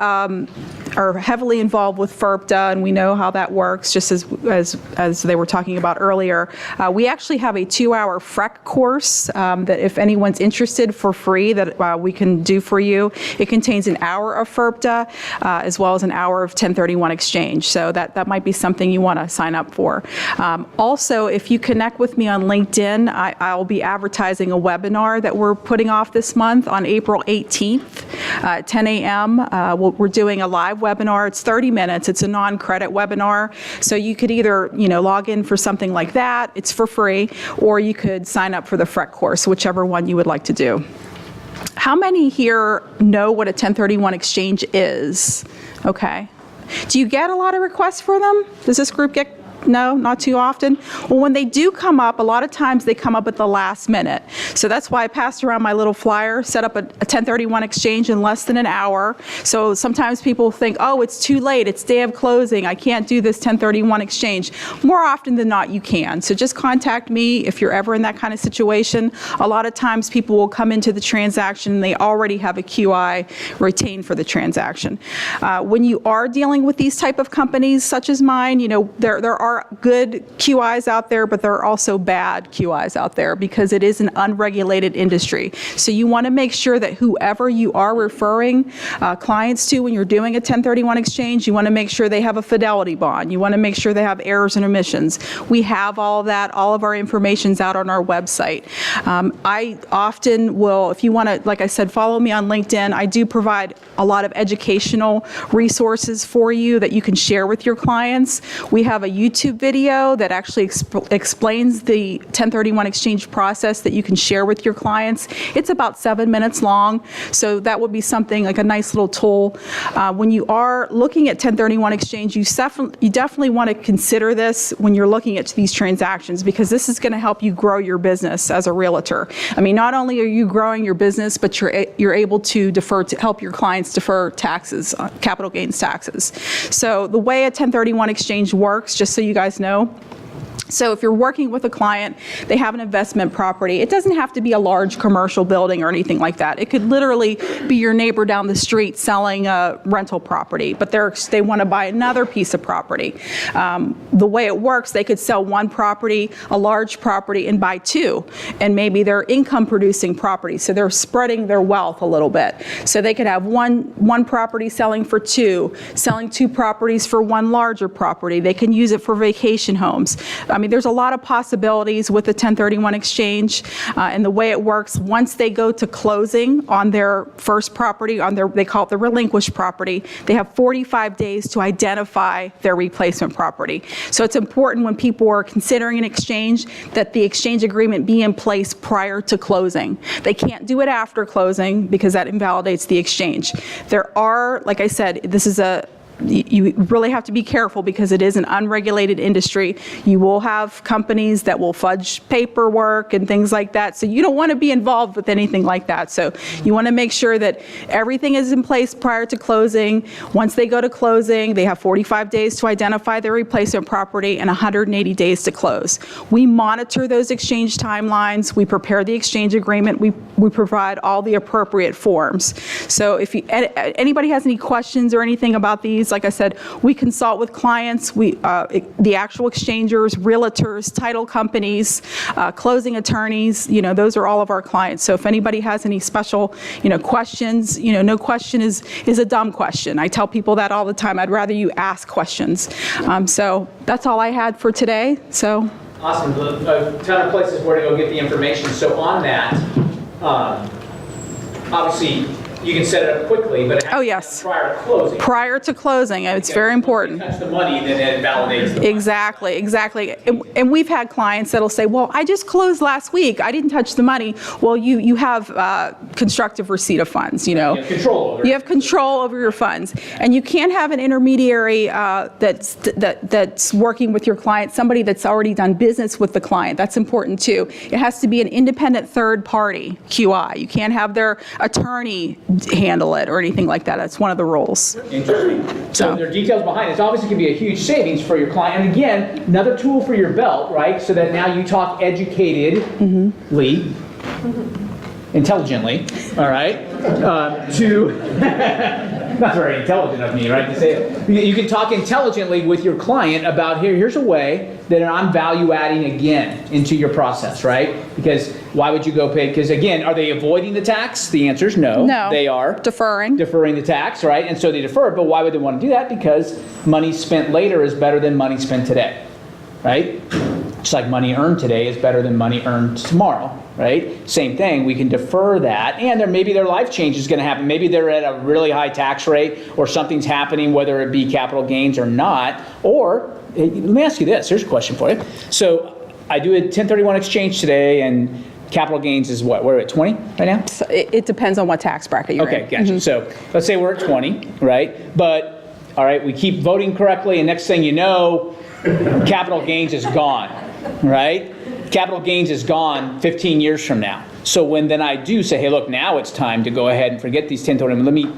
are heavily involved with FERPTA, and we know how that works, just as they were talking about earlier. We actually have a 2-hour FREC course that if anyone's interested for free that we can do for you. It contains an hour of FERPTA as well as an hour of 1031 exchange. So that might be something you want to sign up for. Also, if you connect with me on LinkedIn, I'll be advertising a webinar that we're putting off this month on April 18th at 10 a.m. We're doing a live webinar. It's 30 minutes. It's a non-credit webinar. So you could either, log in for something like that. It's for free, or you could sign up for the FREC course, whichever one you would like to do. How many here know what a 1031 exchange is? Okay. Do you get a lot of requests for them? Does this group get No, not too often. Well, when they do come up, a lot of times they come up at the last minute. So that's why I passed around my little flyer, set up a 1031 exchange in less than an hour. So sometimes people think, oh, it's too late, it's day of closing, I can't do this 1031 exchange. More often than not, you can. So just contact me if you're ever in that kind of situation. A lot of times people will come into the transaction and they already have a QI retained for the transaction. When you are dealing with these type of companies such as mine, you know, there are good QIs out there, but there are also bad QIs out there because it is an unregulated industry. So you want to make sure that whoever you are referring clients to when you're doing a 1031 exchange, you want to make sure they have a fidelity bond. You want to make sure they have errors and omissions. We have all of that. All of our information's out on our website. I often will, if you want to, like I said, follow me on LinkedIn. I do provide a lot of educational resources for you that you can share with your clients. We have a YouTube video that actually explains the 1031 exchange process that you can share with your clients. It's about 7 minutes long, so that would be something like a nice little tool. When you are looking at 1031 exchange, you definitely want to consider this when you're looking at these transactions, because this is going to help you grow your business as a realtor. I mean, not only are you growing your business, but you're able to help your clients defer taxes, capital gains taxes. So the way a 1031 exchange works, just so you guys know, so if you're working with a client, they have an investment property. It doesn't have to be a large commercial building or anything like that. It could literally be your neighbor down the street selling a rental property, but they want to buy another piece of property. The way it works, they could sell one property, a large property, and buy two, and maybe they're income producing properties, so they're spreading their wealth a little bit. So they could have one property selling for two, selling two properties for one larger property. They can use it for vacation homes. I mean, there's a lot of possibilities with the 1031 exchange, and the way it works, once they go to closing on their first property, they call it the relinquished property, they have 45 days to identify their replacement property. So it's important when people are considering an exchange that the exchange agreement be in place prior to closing. They can't do it after closing because that invalidates the exchange. There are, like I said, you really have to be careful because it is an unregulated industry. You will have companies that will fudge paperwork and things like that, so you don't want to be involved with anything like that. So you want to make sure that everything is in place prior to closing. Once they go to closing, they have 45 days to identify their replacement property and 180 days to close. We monitor those exchange timelines. We prepare the exchange agreement. We provide all the appropriate forms. So if anybody has any questions or anything about these, like I said, we consult with clients, the actual exchangers, realtors, title companies, closing attorneys, those are all of our clients. So if anybody has any special, questions, no question is a dumb question. I tell people that all the time. I'd rather you ask questions. So that's all I had for today. So. Awesome. A ton of places where to go get the information. So on that, obviously, you can set it up quickly, but it has to be done prior to closing. Prior to closing, it's very important. If you touch the money, then it validates the money. Exactly. And we've had clients that'll say, well, I just closed last week. I didn't touch the money. Well, you have constructive receipt of funds, You have control over it. You have control over your funds. And you can't have an intermediary that's working with your client, somebody that's already done business with the client. That's important too. It has to be an independent third party QI. You can't have their attorney handle it or anything like that. That's one of the rules. Interesting. So there are details behind it. It obviously can be a huge savings for your client. And again, another tool for your belt, right? So that now you talk educatedly, intelligently, all right, not very intelligent of me, right, to say it. You can talk intelligently with your client about here's a way that I'm value adding again into your process, right? Because why would you go pay? Because again, are they avoiding the tax? The answer is no. No. They are deferring the tax, right? And so they defer it, but why would they want to do that? Because money spent later is better than money spent today, right? Just like money earned today is better than money earned tomorrow, right? Same thing, we can defer that, and maybe their life change is going to happen. Maybe they're at a really high tax rate, or something's happening, whether it be capital gains or not. Or, let me ask you this, here's a question for you. So I do a 1031 exchange today, and capital gains is what? We're at 20 right now? So it depends on what tax bracket you're in. Okay, gotcha. So let's say we're at 20, right? But, all right, we keep voting correctly, and next thing you know, capital gains is gone, right? Capital gains is gone 15 years from now. So when then I do say, hey, look, now it's time to go ahead and forget these 1031, let me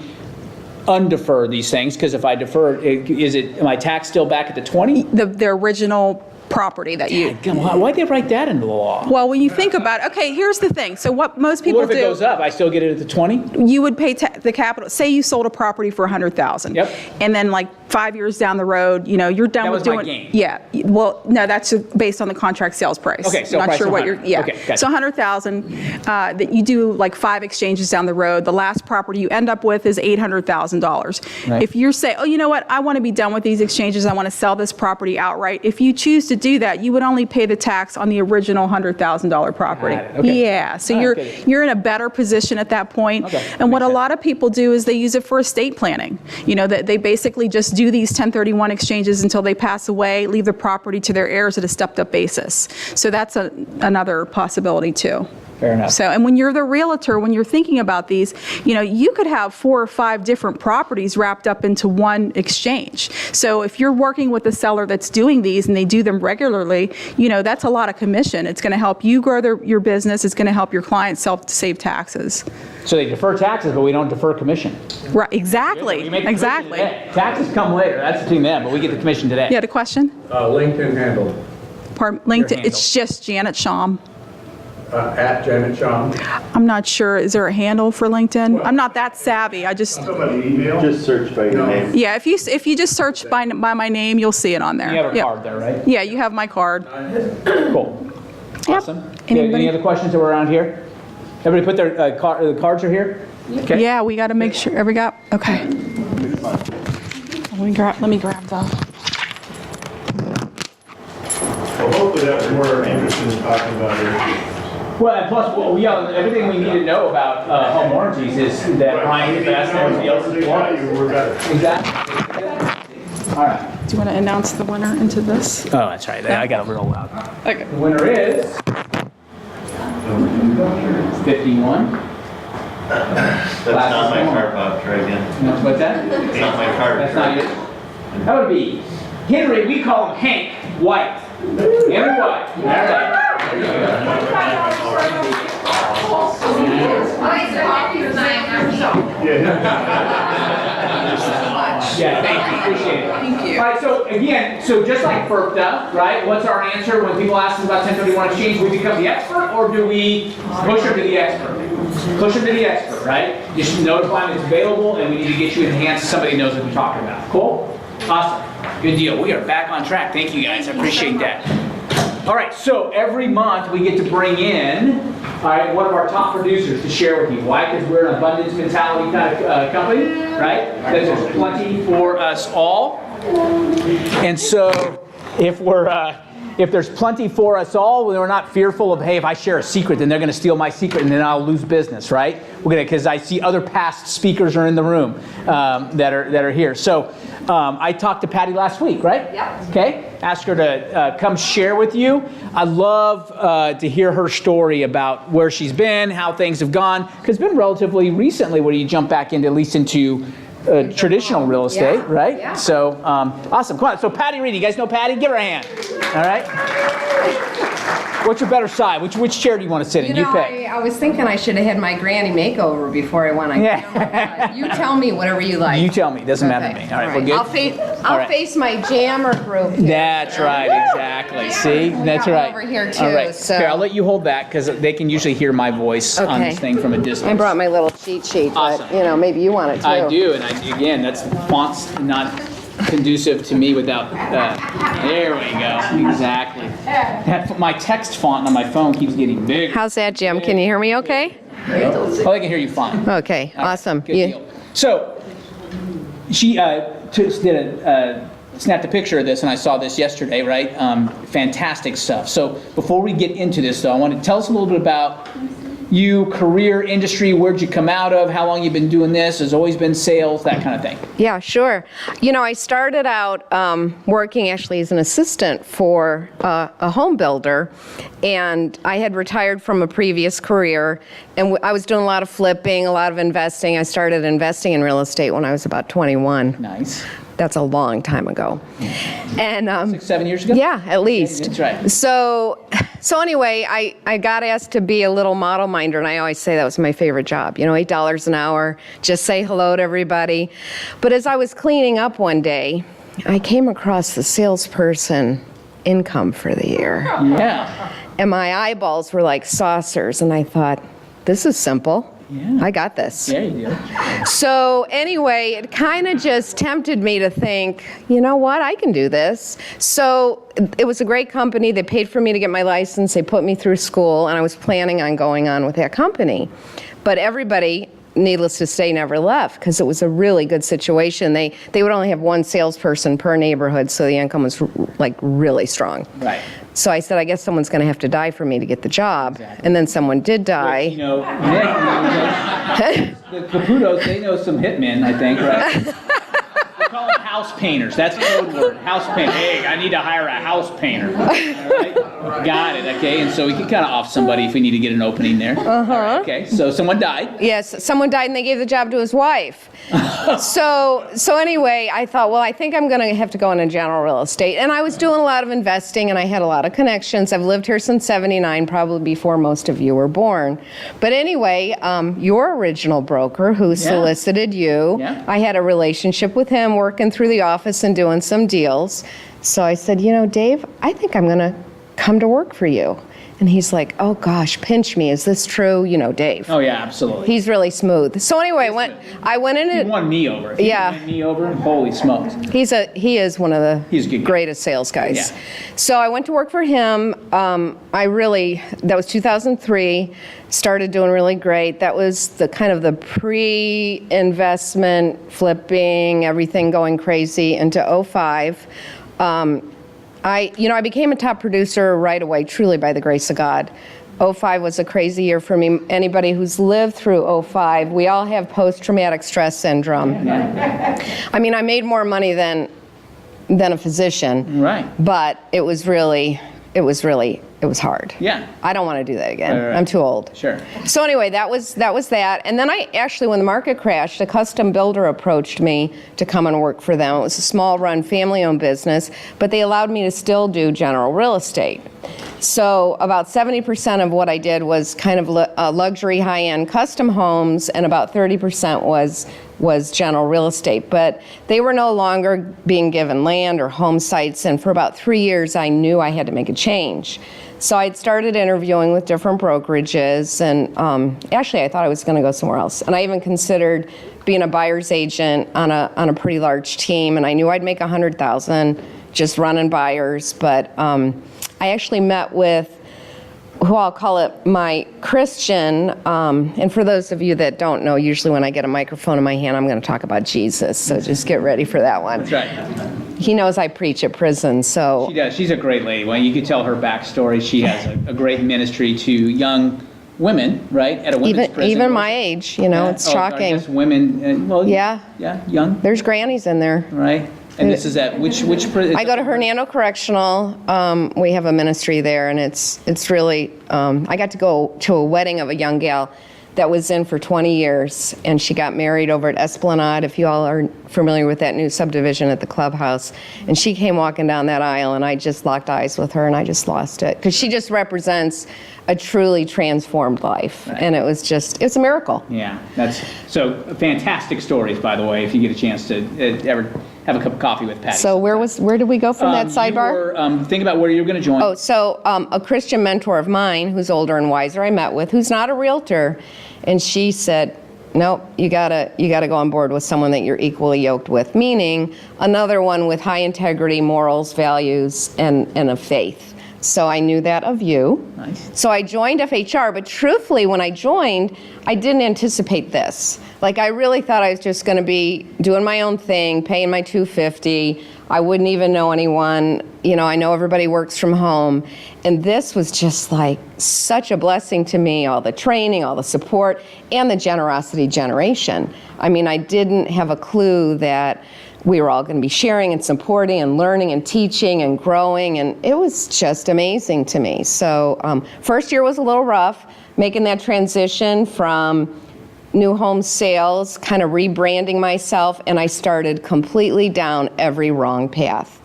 undefer these things, because if I defer, am I taxed still back at the 20? The original property that you... Why'd they write that into the law? Well, when you think about it, okay, here's the thing. So what most people do... What if it goes up? I still get it at the 20? You would pay the capital. Say you sold a property for $100,000. Yep. And then like 5 years down the road, you know, you're done with doing... That was my gain. Yeah. Well, no, that's based on the contract sales price. Okay, so I'm not price sure of what 100. you're... Yeah. Okay, gotcha. So $100,000, that you do like 5 exchanges down the road. The last property you end up with is $800,000. Right. If you say, oh, you know what, I want to be done with these exchanges, I want to sell this property outright. If you choose to do that, you would only pay the tax on the original $100,000 property. Got it. Okay. Yeah. So All right, you're in a better position at that point. Okay. And what a lot of people do is they use it for estate planning. You know, that they basically just do these 1031 exchanges until they pass away, leave the property to their heirs at a stepped-up basis. So that's another possibility too. Fair enough. So, and when you're the realtor, when you're thinking about these, you know, you could have 4 or 5 different properties wrapped up into one exchange. So if you're working with a seller that's doing these and they do them regularly, you know, that's a lot of commission. It's going to help you grow your business. It's going to help your clients save taxes. So they defer taxes, but we don't defer commission. Right, exactly, We make the commission exactly. today. Taxes come later, that's between them, but we get the commission today. You had a question? LinkedIn handle, LinkedIn, handle. it's just Janet Sham. at Janet Shaw. I'm not sure, is there a handle for LinkedIn? I'm not that savvy, I just, Just search by your name. yeah, if you just search by my name, you'll see it on there. You have a Yep. card there, right? Yeah, you have my card. Cool. Yep. Awesome. Anybody? Any other questions that were around here? Everybody put their the cards are here? Okay. Yeah, we got to make sure, okay. Let me grab the, Well, hopefully that was more interesting than talking about it. Well, and plus, everything we need to know about home warranties is that Brian is best and everybody else is wrong. Exactly. All right. do you want to announce the winner into this? Oh, that's right. I got to roll out. Okay. The winner is 51. That's not my card, Bob, try again. What's that? It's not my card. That's not yours. That would be Henry. We call him Hank White. Henry White. All right. There you Yeah, thank you, appreciate it. Thank you. All right, so again, just like FERPTA, right? What's our answer when people ask us about 1031 exchange? We become the expert, or do we push them to the expert? Push them to the expert, right? Just notify them it's available, and we need to get you in the hands of somebody who knows what we're talking about. Cool? Awesome. Good deal. We are back on track. Thank you, guys. I appreciate that. All right, so every month we get to bring in, all right, one of our top producers to share with you. Why? Because we're an abundance mentality kind of company, right? That there's plenty for us all. And so if there's plenty for us all, we're not fearful of, hey, if I share a secret, then they're going to steal my secret and then I'll lose business, right? Because I see other past speakers are in the room that are here. So I talked to Patti last week, right? Yep. Okay. Ask her to come share with you. I love to hear her story about where she's been, how things have gone. Because it's been relatively recently where you jump back into, at least into traditional real estate, Yeah, right? yeah. So, awesome. Come on. So Patti Reed, you guys know Patti? Give her a hand. All right. What's your better side? Which chair do you want to sit in? You pick. I was thinking I should have had my granny makeover before I went on camera. You tell me whatever you like. You tell me. Doesn't matter to me. All right, we're good? I'll face my jammer group here. That's right, exactly. See? That's right. Over here too, All right. so. Here, I'll let you hold that because they can usually hear my voice on this thing from a distance. I brought my little cheat sheet, Awesome. but maybe you want it too. I do, and again, that's font's not conducive to me without, there we go, exactly. My text font on my phone keeps getting bigger. How's that, Jim? Can you hear me okay? Oh, I can hear you fine. Okay, awesome. Good deal. So, she snapped a picture of this, and I saw this yesterday, right? Fantastic stuff. So, before we get into this, though, I want to tell us a little bit about you, career, industry, where'd you come out of, how long you've been doing this, has always been sales, that kind of thing. Yeah, sure. I started out working actually as an assistant for a home builder, and I had retired from a previous career, and I was doing a lot of flipping, a lot of investing. I started investing in real estate when I was about 21. Nice. That's a long time ago. And 6, 7 years ago? yeah, at least. That's right. So anyway, I got asked to be a little model minder, and I always say that was my favorite job. You know, $8 an hour, just say hello to everybody. But as I was cleaning up one day, I came across the salesperson income for the year. Yeah. And my eyeballs were like saucers, and I thought, this is simple. Yeah. I got this. There you go. So anyway, it kind of just tempted me to think, you know what, I can do this. So it was a great company. They paid for me to get my license. They put me through school, and I was planning on going on with that company. But everybody, needless to say, never left because it was a really good situation. They would only have one salesperson per neighborhood, so the income was like really strong. Right. So I said, I guess someone's going to have to die for me to get the job. Exactly. And then someone did die. You know, the Caputos, they know some hitmen, I think, right? They call them house painters. That's code word. House painter. Hey, I need to hire a house painter. All right? Got it. Okay. And so we can kind of off somebody if we need to get an opening there. Uh-huh. Right, okay. So someone died. Yes, someone died and they gave the job to his wife. So anyway, I thought, well, I think I'm going to have to go into general real estate. And I was doing a lot of investing and I had a lot of connections. I've lived here since '79, probably before most of you were born. But anyway, your original broker who solicited you, I had a relationship with him working through the office and doing some deals. So I said, you know, Dave, I think I'm going to come to work for you. And he's like, oh gosh, pinch me. Is this true? You know, Dave. Oh yeah, absolutely. He's really smooth. So anyway, I went in it. He won me over. If he won me over, holy smokes. He is one of the greatest sales guys. Yeah. So I went to work for him. That was 2003, started doing really great. That was the kind of the pre-investment, flipping, everything going crazy into 05. I became a top producer right away, truly by the grace of God. 05 was a crazy year for me. Anybody who's lived through 05, we all have post-traumatic stress syndrome. I mean, I made more money than a physician. Right. But it was hard. Yeah. I don't want to do that again. Right. I'm too old. Sure. So anyway, that was that. And then I actually, when the market crashed, a custom builder approached me to come and work for them. It was a small run, family-owned business, but they allowed me to still do general real estate. So about 70% of what I did was kind of luxury, high-end custom homes, and about 30% was general real estate. But they were no longer being given land or home sites, and for about 3 years, I knew I had to make a change. So I'd started interviewing with different brokerages, and actually I thought I was going to go somewhere else. And I even considered being a buyer's agent on a pretty large team, and I knew I'd make $100,000 just running buyers. But I actually met with who I'll call it my Christian, and for those of you that don't know, usually when I get a microphone in my hand, I'm going to talk about Jesus, so just get ready for that one. That's right. He knows I preach at prison, so. She does. She's a great lady. Well, you could tell her backstory. She has a great ministry to young women, right, at a women's prison. Even my age, it's shocking. Just women, young. There's grannies in there. Right. And this is at which prison? I go to Hernando Correctional. We have a ministry there, and it's really. I got to go to a wedding of a young gal that was in for 20 years, and she got married over at Esplanade, if you all are familiar with that new subdivision at the clubhouse. And she came walking down that aisle, and I just locked eyes with her, and I just lost it. Because she just represents a truly transformed life. Right. And it's a miracle. Yeah, that's so fantastic stories, by the way, if you get a chance to ever have a cup of coffee with Patti. So where did we go from that sidebar? Think about where you're going to join. Oh, so a Christian mentor of mine who's older and wiser I met with, who's not a realtor, and she said, nope, you gotta go on board with someone that you're equally yoked with, meaning another one with high integrity, morals, values, and a faith. So I knew that of you. Nice. So I joined FHR, but truthfully, when I joined, I didn't anticipate this. Like, I really thought I was just going to be doing my own thing, paying my $250. I wouldn't even know anyone. I know everybody works from home. And this was just like such a blessing to me, all the training, all the support, and the generosity generation. I mean, I didn't have a clue that we were all going to be sharing and supporting and learning and teaching and growing, and it was just amazing to me. So first year was a little rough, making that transition from new home sales, kind of rebranding myself, and I started completely down every wrong path.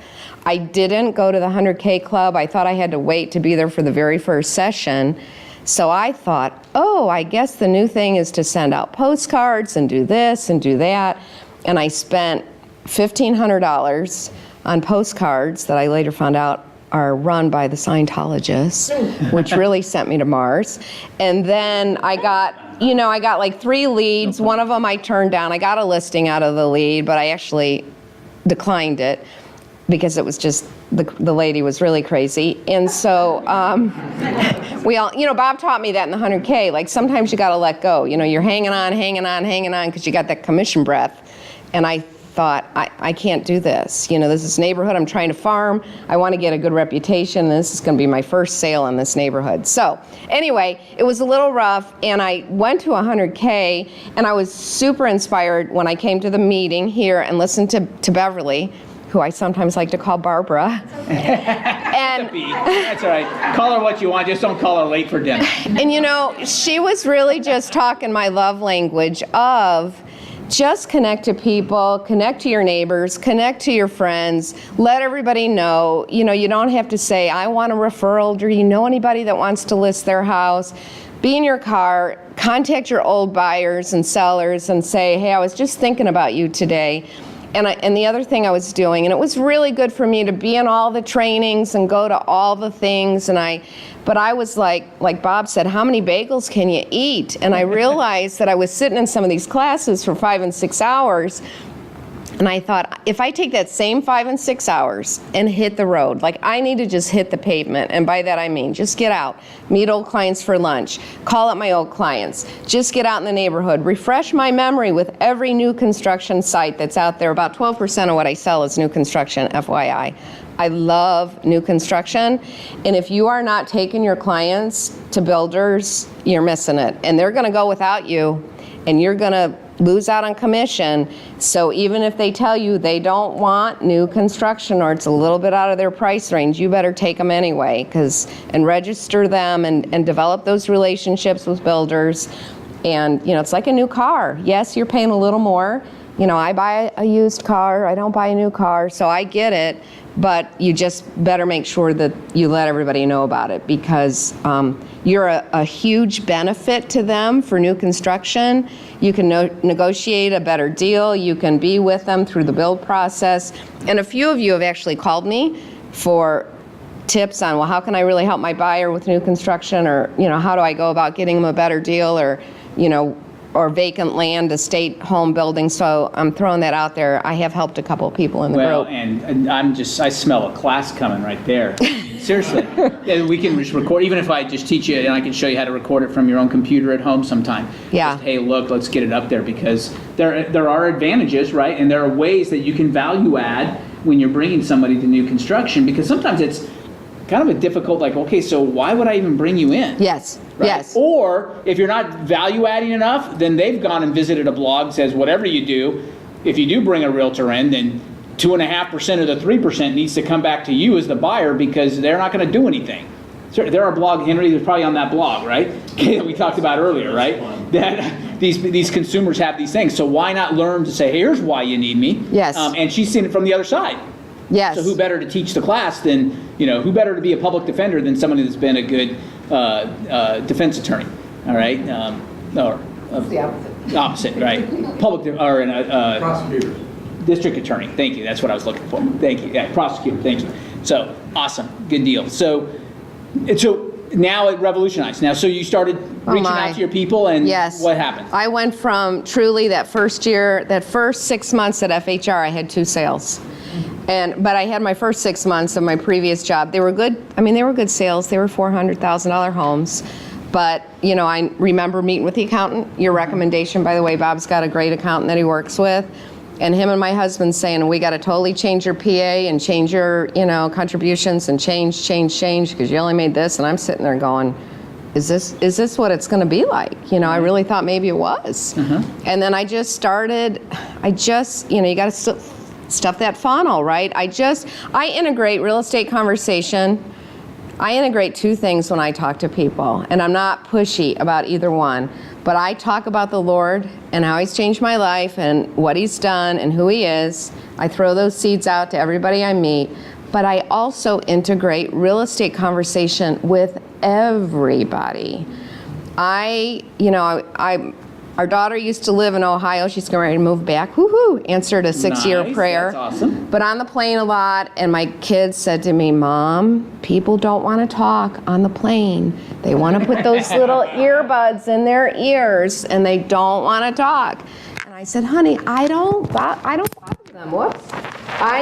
I didn't go to the 100K club. I thought I had to wait to be there for the very first session. So I thought, oh, I guess the new thing is to send out postcards and do this and do that. And I spent $1,500 on postcards that I later found out are run by the Scientologists, which really sent me to Mars. And then I got like 3 leads. One of them I turned down. I got a listing out of the lead, but I actually declined it because it was just, the lady was really crazy. And so we all, Bob taught me that in the 100K, like sometimes you gotta let go. You're hanging on because you got that commission breath. And I thought, I can't do this. This is neighborhood I'm trying to farm. I want to get a good reputation. This is going to be my first sale in this neighborhood. So anyway, it was a little rough, and I went to 100K, and I was super inspired when I came to the meeting here and listened to Beverly, who I sometimes like to call Barbara. And that's all right. Call her what you want, just don't call her late for dinner. And she was really just talking my love language of just connect to people, connect to your neighbors, connect to your friends, let everybody know. You don't have to say, I want a referral. Do you know anybody that wants to list their house? Be in your car, contact your old buyers and sellers and say, hey, I was just thinking about you today. And the other thing I was doing, and it was really good for me to be in all the trainings and go to all the things, but I was like Bob said, how many bagels can you eat? And I realized that I was sitting in some of these classes for 5 and 6 hours, and I thought, if I take that same 5 and 6 hours and hit the road, like I need to just hit the pavement, and by that I mean just get out, meet old clients for lunch, call up my old clients, just get out in the neighborhood, refresh my memory with every new construction site that's out there. About 12% of what I sell is new construction, FYI. I love new construction, and if you are not taking your clients to builders, you're missing it, and they're gonna go without you, and you're gonna lose out on commission. So even if they tell you they don't want new construction or it's a little bit out of their price range, you better take them anyway, and register them and develop those relationships with builders. And it's like a new car. Yes, you're paying a little more. I buy a used car, I don't buy a new car, so I get it, but you just better make sure that you let everybody know about it, because you're a huge benefit to them for new construction. You can negotiate a better deal, you can be with them through the build process, and a few of you have actually called me for tips on, well, how can I really help my buyer with new construction, or how do I go about getting them a better deal, or or vacant land, estate home building. So I'm throwing that out there. I have helped a couple of people in the group. And I smell a class coming right there. Seriously. And we can just record, even if I just teach you and I can show you how to record it from your own computer at home sometime. Yeah. Just, hey, look, let's get it up there, because there are advantages, right? And there are ways that you can value add when you're bringing somebody to new construction, because sometimes it's kind of a difficult, like, okay, so why would I even bring you in? Yes, right? yes. Or if you're not value adding enough, then they've gone and visited a blog, says whatever you do, if you do bring a realtor in, then 2.5% of the 3% needs to come back to you as the buyer, because they're not going to do anything. So there are blog, Henry, there's probably on that blog, right? That we talked about earlier, right? That these consumers have these things. So why not learn to say, hey, here's why you need me? Yes. And she's seen it from the other side. Yes. So who better to teach the class than, who better to be a public defender than somebody that's been a good defense attorney, all right? It's the opposite. Opposite, right? Prosecutor. District attorney, thank you, that's what I was looking for. Thank you, yeah, prosecutor, thank you. So, awesome, good deal. So now it revolutionized. Now, so you started reaching out to your people, and yes. What happened? I went from truly that first 6 months at FHR, I had 2 sales. But I had my first 6 months of my previous job. They were good. They were good sales. They were $400,000 homes. But, I remember meeting with the accountant. Your recommendation, by the way, Bob's got a great accountant that he works with. And him and my husband saying, we got to totally change your PA and change your, contributions and change, because you only made this. And I'm sitting there going, is this what it's going to be like? I really thought maybe it was. Mm-hmm. And then I just started, you got to stuff that funnel, right? I integrate real estate conversation I integrate two things when I talk to people, and I'm not pushy about either one, but I talk about the Lord and how He's changed my life and what He's done and who He is. I throw those seeds out to everybody I meet, but I also integrate real estate conversation with everybody. Our daughter used to live in Ohio. She's getting ready to move back. Woohoo! Answered a 6-year Nice, prayer. that's awesome. But on the plane a lot, and my kids said to me, Mom, people don't want to talk on the plane. They want to put those little earbuds in their ears, and they don't want to talk. And I said, honey, I don't bother them. Whoops. I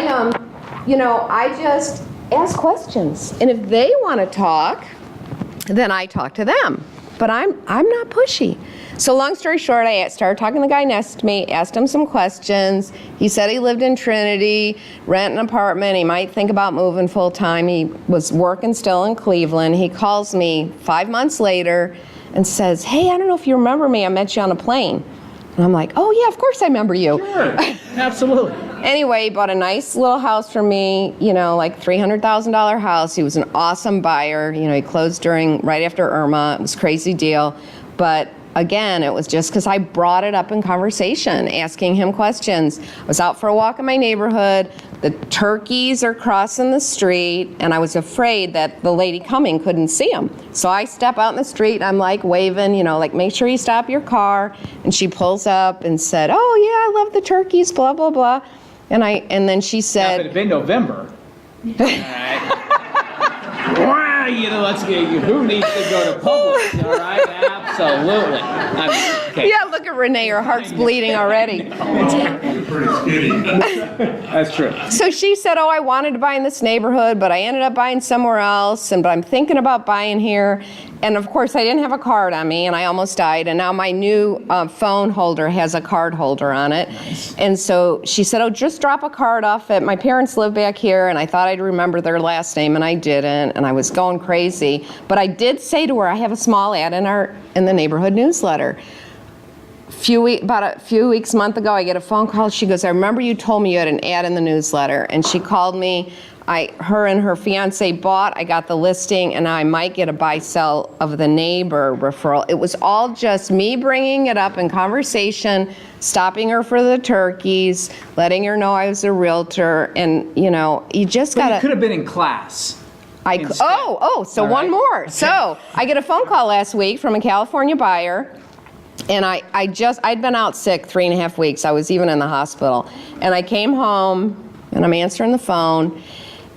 just ask questions. And if they want to talk, then I talk to them. But I'm not pushy. So long story short, I started talking to the guy next to me, asked him some questions. He said he lived in Trinity, rent an apartment. He might think about moving full time. He was working still in Cleveland. He calls me 5 months later and says, hey, I don't know if you remember me. I met you on a plane. And I'm like, oh yeah, of course I remember you. Sure, absolutely. Anyway, he bought a nice little house for me, like $300,000 house. He was an awesome buyer. He closed right after Irma. It was a crazy deal. But again, it was just because I brought it up in conversation, asking him questions. I was out for a walk in my neighborhood. The turkeys are crossing the street, and I was afraid that the lady coming couldn't see them. So I step out in the street, and I'm like waving, make sure you stop your car. And she pulls up and said, oh yeah, I love the turkeys, blah, blah, blah. And then she said, Now, if it had been November, all right. Let's get you. Who needs to go to Publix? All right, absolutely. Okay. Yeah, look at Renee. Her heart's bleeding already. Pretty skinny. That's true. So she said, oh, I wanted to buy in this neighborhood, but I ended up buying somewhere else, but I'm thinking about buying here. And of course, I didn't have a card on me, and I almost died. And now my new phone holder has a card holder on it. Nice. And so she said, oh, just drop a card off at my parents live back here, and I thought I'd remember their last name, and I didn't, and I was going crazy. But I did say to her, I have a small ad in the neighborhood newsletter. About a few weeks, month ago, I get a phone call. She goes, I remember you told me you had an ad in the newsletter. And she called me. Her and her fiance bought. I got the listing, and I might get a buy-sell of the neighbor referral. It was all just me bringing it up in conversation, stopping her for the turkeys, letting her know I was a realtor, and you just got to. You could have been in class. So one more. Okay. So I get a phone call last week from a California buyer. And I'd been out sick 3.5 weeks. I was even in the hospital. And I came home, and I'm answering the phone,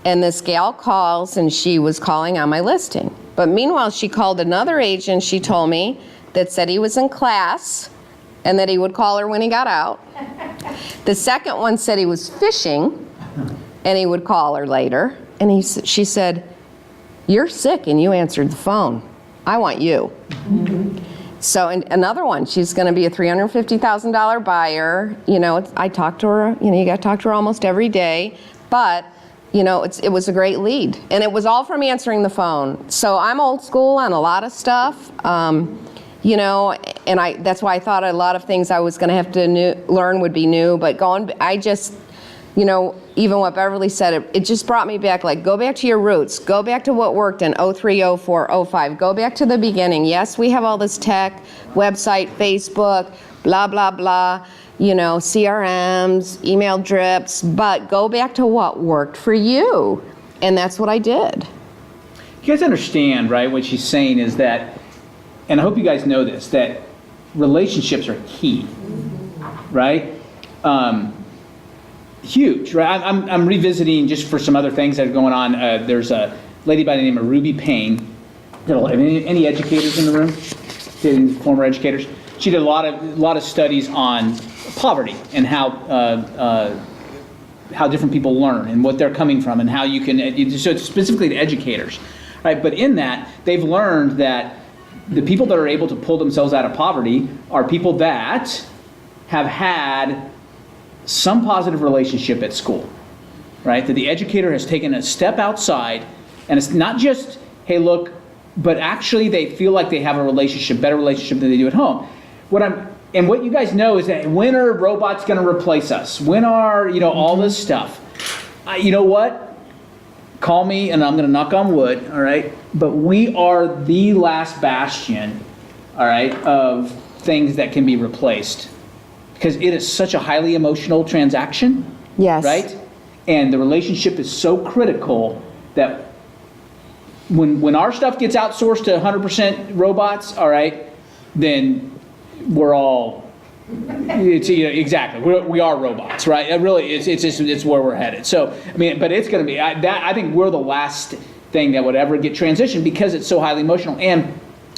and this gal calls, and she was calling on my listing. But meanwhile, she called another agent, she told me, that said he was in class, and that he would call her when he got out. The second one said he was fishing, and he would call her later. And she said, you're sick, and you answered the phone. I want you. Mm-hmm. So another one, she's going to be a $350,000 buyer. I talk to her, you got to talk to her almost every day. But, it was a great lead. And it was all from answering the phone. So I'm old school on a lot of stuff. And that's why I thought a lot of things I was going to have to learn would be new. But even what Beverly said, it just brought me back, go back to your roots. Go back to what worked in 03, 04, 05. Go back to the beginning. Yes, we have all this tech, website, Facebook, blah, blah, blah, CRMs, email drips, but go back to what worked for you. And that's what I did. You guys understand, right, what she's saying is that, and I hope you guys know this, that relationships are key, right? Huge, right? I'm revisiting just for some other things that are going on. There's a lady by the name of Ruby Payne. Any educators in the room? Any former educators? She did a lot of studies on poverty and how different people learn and what they're coming from and how you can. So it's specifically to educators, right? But in that, they've learned that the people that are able to pull themselves out of poverty are people that have had some positive relationship at school, right? That the educator has taken a step outside, and it's not just, hey, look, but actually they feel like they have a relationship, better relationship than they do at home. And what you guys know is that when are robots going to replace us? When are, all this stuff? You know what? call me and I'm gonna knock on wood, all right? But we are the last bastion, all right, of things that can be replaced. Because it is such a highly emotional transaction. Yes. Right? And the relationship is so critical that when our stuff gets outsourced to 100% robots, all right, then we're all, exactly, we are robots, right? It really, it's where we're headed. So, I mean, but it's going to be, I think we're the last thing that would ever get transitioned because it's so highly emotional. And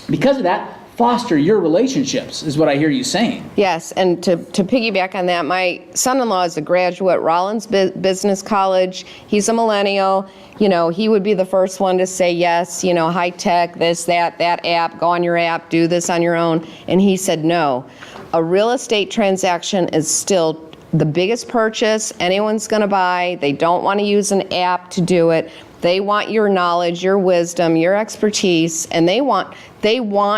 because of that, foster your relationships is what I hear you saying. Yes, and to piggyback on that, my son-in-law is a graduate, Rollins Business College. He's a millennial. You know, he would be the first one to say yes, you know, high tech, this, that app, go on your app, do this on your own. And he said no. A real estate transaction is still the biggest purchase anyone's going to buy. They don't want to use an app to do it. They want your knowledge, your wisdom, your expertise, and they want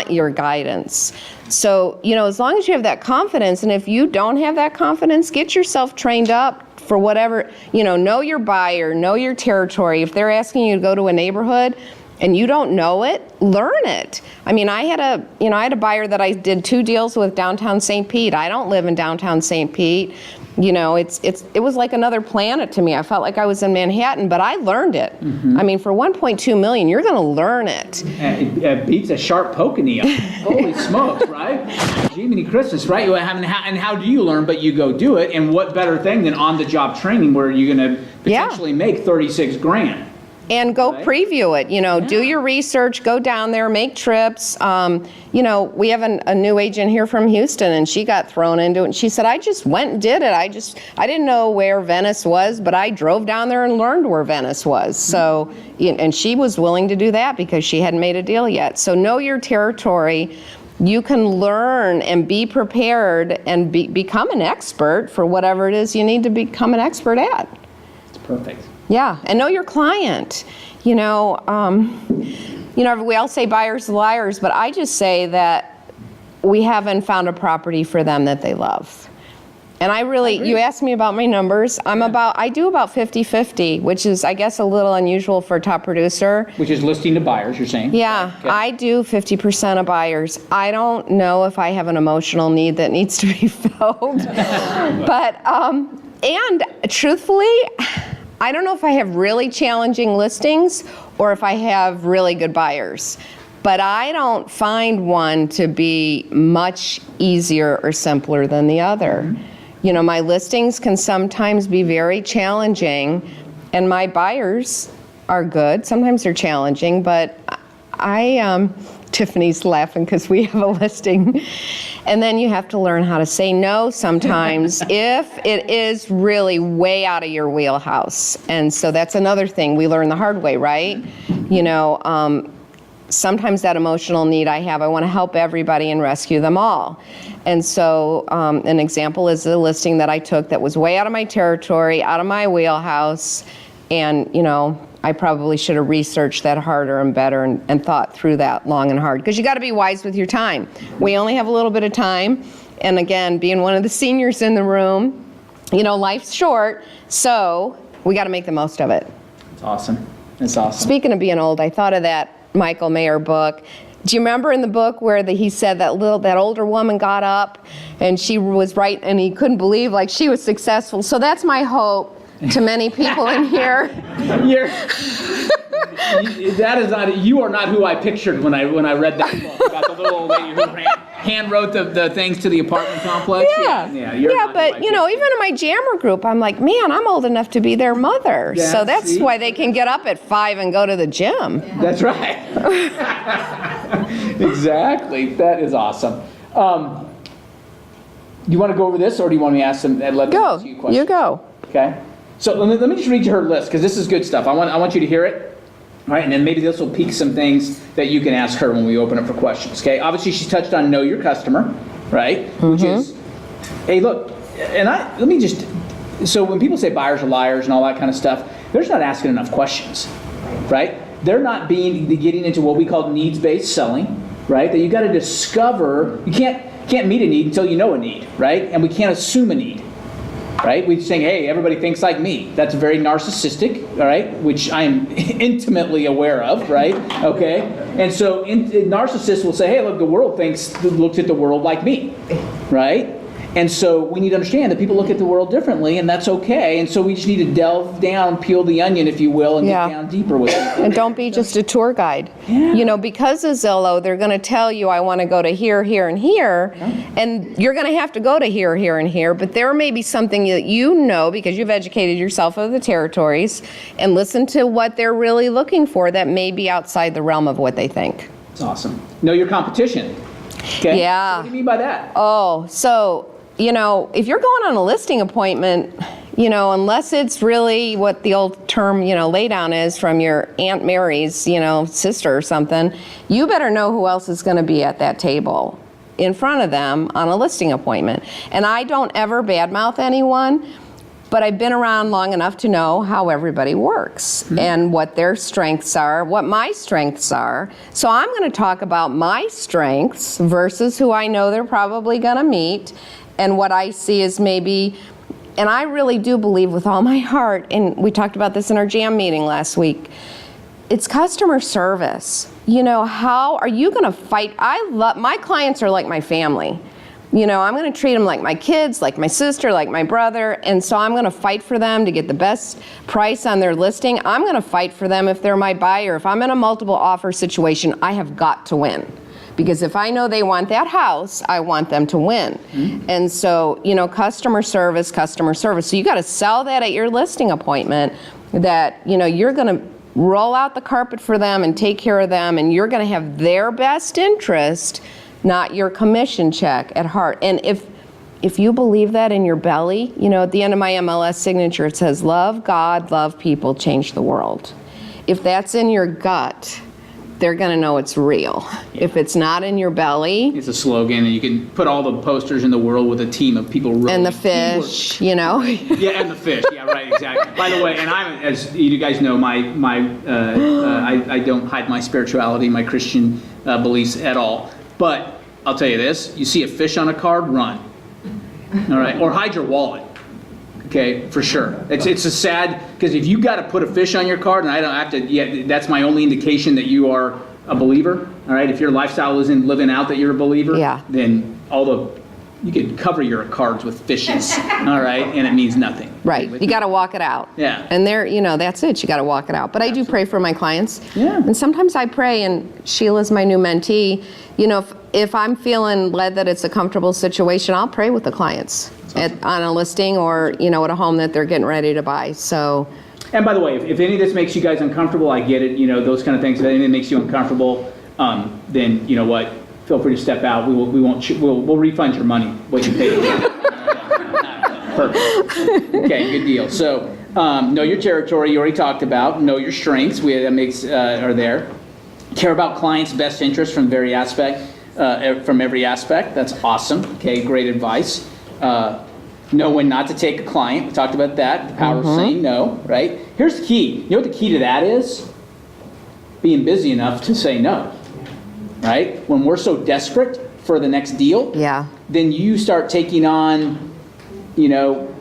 your guidance. So, you know, as long as you have that confidence, and if you don't have that confidence, get yourself trained up for whatever, you know your buyer, know your territory. If they're asking you to go to a neighborhood and you don't know it, learn it. I mean, I had a buyer that I did 2 deals with downtown St. Pete. I don't live in downtown St. Pete. You know, it was like another planet to me. I felt like I was in Manhattan, but I learned it. Mm-hmm. I mean, for $1.2 million, you're going to learn it. It beats a sharp poke in the eye. Holy smokes, right? Jiminy Christmas, right? And how do you learn? But you go do it. And what better thing than on-the-job training where you're going to potentially make 36 grand? And go preview it, you know, do your research, go down there, make trips. You know, we have a new agent here from Houston, and she got thrown into it. And she said, I just went and did it. I didn't know where Venice was, but I drove down there and learned where Venice was. So, and she was willing to do that because she hadn't made a deal yet. So know your territory. You can learn and be prepared and become an expert for whatever it is you need to become an expert at. It's perfect. Yeah, and know your client. You know, we all say buyers are liars, but I just say that we haven't found a property for them that they love. And you asked me about my numbers. I do about 50-50, which is, I guess, a little unusual for a top producer. Which is listing to buyers, you're saying? Yeah, okay. I do 50% of buyers. I don't know if I have an emotional need that needs to be filled. But, and truthfully, I don't know if I have really challenging listings or if I have really good buyers, but I don't find one to be much easier or simpler than the other. Mm-hmm. You know, my listings can sometimes be very challenging, and my buyers are good. Sometimes they're challenging, but Tiffany's laughing because we have a listing. And then you have to learn how to say no sometimes if it is really way out of your wheelhouse. And so that's another thing we learn the hard way, right? You know, sometimes that emotional need I want to help everybody and rescue them all. And so an example is the listing that I took that was way out of my territory, out of my wheelhouse, and, you know, I probably should have researched that harder and better and thought through that long and hard. Because you got to be wise with your time. We only have a little bit of time. And again, being one of the seniors in the room, you know, life's short. So we got to make the most of it. It's awesome. It's awesome. Speaking of being old, I thought of that Michael Mayer book. Do you remember in the book where he said that older woman got up and she was right and he couldn't believe like she was successful? So that's my hope to many people in here. You are not who I pictured when I read that book about the little old lady who hand wrote the things to the apartment complex. But you know, even in my jammer group, I'm like, man, I'm old enough to be their mother. Yeah, so that's why they can get up at 5 and go to the gym. Yeah. That's right. Exactly. That is awesome. You want to go over this, or do you want me to ask them? Let them ask you questions? You go. Okay. So let me just read you her list, because this is good stuff. I want you to hear it. All right, and then maybe this will pique some things that you can ask her when we open up for questions. Okay. Obviously, she's touched on know your customer, right? Mm-hmm. Which is, hey, look, and so when people say buyers are liars and all that kind of stuff, they're just not asking enough questions, right? They're not getting into what we call needs-based selling, right? That you got to discover. You can't meet a need until you know a need, right? And we can't assume a need. right? We're saying, hey, everybody thinks like me. That's very narcissistic, all right? Which I'm intimately aware of, right? Okay? And so narcissists will say, hey, look, the world looks at the world like me, right? And so we need to understand that people look at the world differently, and that's okay. And so we just need to delve down, peel the onion, if you will, and get down deeper with it. And don't be just a tour guide. Yeah. You know, because of Zillow, they're going to tell you, I want to go to here, here, and here. And you're going to have to go to here, here, and here. But there may be something that you know, because you've educated yourself of the territories, and listen to what they're really looking for that may be outside the realm of what they think. It's awesome. Know your competition. Okay? Yeah. So what do you mean by that? Oh, so, you know, if you're going on a listing appointment, you know, unless it's really what the old term, you know, lay down is from your Aunt Mary's, you know, sister or something, you better know who else is going to be at that table in front of them on a listing appointment. And I don't ever badmouth anyone, but I've been around long enough to know how everybody works and what their strengths are, what my strengths are. So I'm going to talk about my strengths versus who I know they're probably going to meet, and what I see is maybe, and I really do believe with all my heart, and we talked about this in our jam meeting last week, it's customer service. You know, how are you going to fight? My clients are like my family. You know, I'm going to treat them like my kids, like my sister, like my brother, and so I'm going to fight for them to get the best price on their listing. I'm going to fight for them if they're my buyer. If I'm in a multiple offer situation, I have got to win. Because if I know they want that house, I want them to win. And so, you know, customer service. So you got to sell that at your listing appointment, that, you know, you're going to roll out the carpet for them and take care of them, and you're going to have their best interest, not your commission check at heart. And if you believe that in your belly, you know, at the end of my MLS signature, it says, love God, love people, change the world. If that's in your gut, they're going to know it's real. If it's not in your belly. It's a slogan, and you can put all the posters in the world with a team of people rowing. And the fish, you know. Yeah, and the fish. Yeah, right, exactly. By the way, and I'm, as you guys know, I don't hide my spirituality, my Christian beliefs at all. But I'll tell you this: you see a fish on a card, run. All right, or hide your wallet. Okay, for sure. It's a sad, because if you got to put a fish on your card, and I don't have to, yeah, that's my only indication that you are a believer. All right, if your lifestyle isn't living out that you're a believer, then you could cover your cards with fishes. All right, and it means nothing. Right, you got to walk it out. Yeah. And there, you know, that's it. You got to walk it out. But I do pray for my clients. Yeah. And sometimes I pray, and Sheila's my new mentee. You know, if I'm feeling led that it's a comfortable situation, I'll pray with the clients on a listing, or, you know, at a home that they're getting ready to buy. So. And by the way, if any of this makes you guys uncomfortable, I get it. You know, those kind of things. If anything makes you uncomfortable, then you know what? Feel free to step out. We'll refund your money, what you paid. Perfect. Okay, good deal. So, know your territory. You already talked about. Know your strengths. Are there. Care about clients' best interest from every aspect. That's awesome. Okay, great advice. Know when not to take a client. We talked about that. The power of saying no. Right. Here's the key. You know what the key to that is? Being busy enough to say no. Right? When we're so desperate for the next deal, then you start taking on, you know,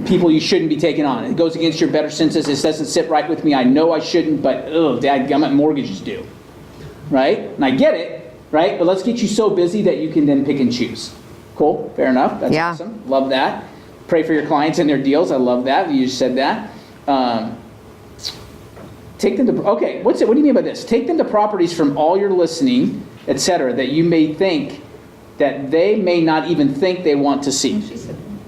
people you shouldn't be taking on. It goes against your better senses. This doesn't sit right with me. I know I shouldn't, but dadgummit, mortgage is due. Right? And I get it, right? But let's get you so busy that you can then pick and choose. Cool? Fair enough. That's awesome. Love that. Pray for your clients and their deals. I love that. You just said that. Take them to, okay, what do you mean by this? Take them to properties from all your listing, etc., that you may think that they may not even think they want to see.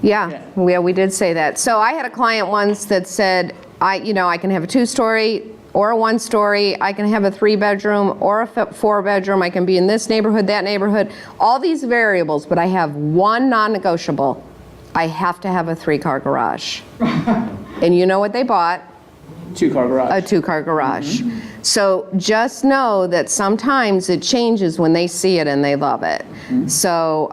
Yeah, we did say that. So I had a client once that said, I can have a 2-story or a 1-story. I can have a 3-bedroom or a 4-bedroom. I can be in this neighborhood, that neighborhood, all these variables, but I have one non-negotiable. I have to have a 3-car garage. And you know what they bought? 2-car garage. A 2-car garage. So just know that sometimes it changes when they see it and they love it. So,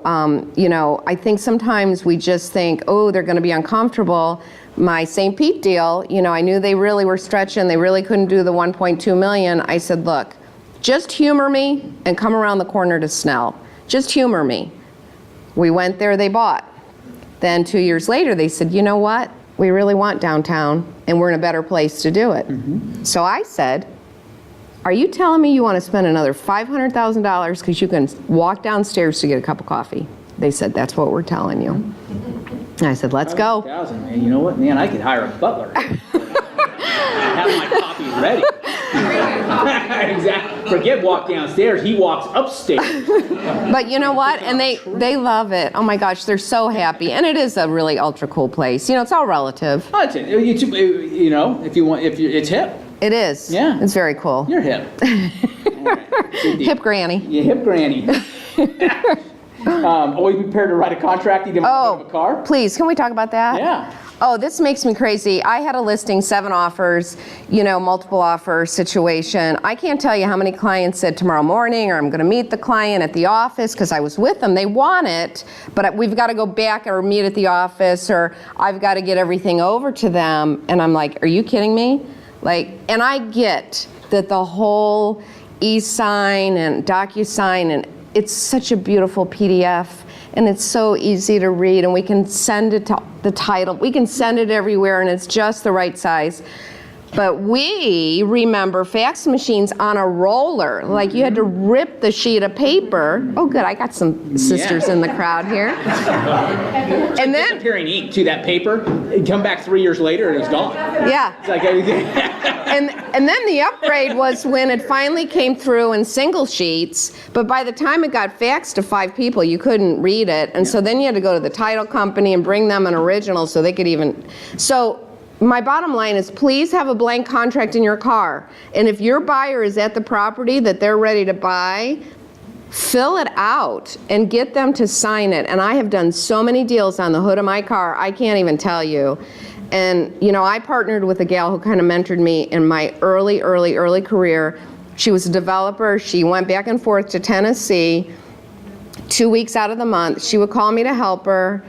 you know, I think sometimes we just think, oh, they're going to be uncomfortable. My St. Pete deal, you know, I knew they really were stretching. They really couldn't do the 1.2 million. I said, look, just humor me and come around the corner to Snell. Just humor me. We went there, they bought. Then 2 years later, they said, you know what? We really want downtown, and we're in a better place to do it. So I said, are you telling me you want to spend another $500,000 because you can walk downstairs to get a cup of coffee? They said, that's what we're telling you. And I said, let's go. Man, you know what, man, I could hire a butler. Have my coffee ready. Exactly. Forget walk downstairs, he walks upstairs. But you know what? And they love it. Oh my gosh, they're so happy. And it is a really ultra cool place. You know, it's all relative. Oh, you know, it's hip. It is. Yeah. It's very cool. You're hip. Hip granny. You hip granny. Always prepared to write a contract, even a car? Please, can we talk about that? Yeah. Oh, this makes me crazy. I had a listing, 7 offers, you know, multiple offer situation. I can't tell you how many clients said tomorrow morning, or I'm going to meet the client at the office because I was with them. They want it, but we've got to go back or meet at the office, or I've got to get everything over to them. And I'm like, are you kidding me? Like, and I get that the whole e-sign and DocuSign, and it's such a beautiful PDF. And it's so easy to read, and we can send it to the title. We can send it everywhere, and it's just the right size. But we remember fax machines on a roller. Like you had to rip the sheet of paper. Oh, good, I got some sisters in the crowd here. And then disappearing ink to that paper. It come back 3 years later, and it's gone. Yeah. It's like and then the upgrade was when it finally came through in single sheets, but by the time it got faxed to 5 people, you couldn't read it. And so then you had to go to the title company and bring them an original so they could even, so my bottom line is please have a blank contract in your car. And if your buyer is at the property that they're ready to buy, fill it out and get them to sign it. And I have done so many deals on the hood of my car, I can't even tell you. And, you know, I partnered with a gal who kind of mentored me in my early career. She was a developer. She went back and forth to Tennessee 2 weeks out of the month. She would call me to help her,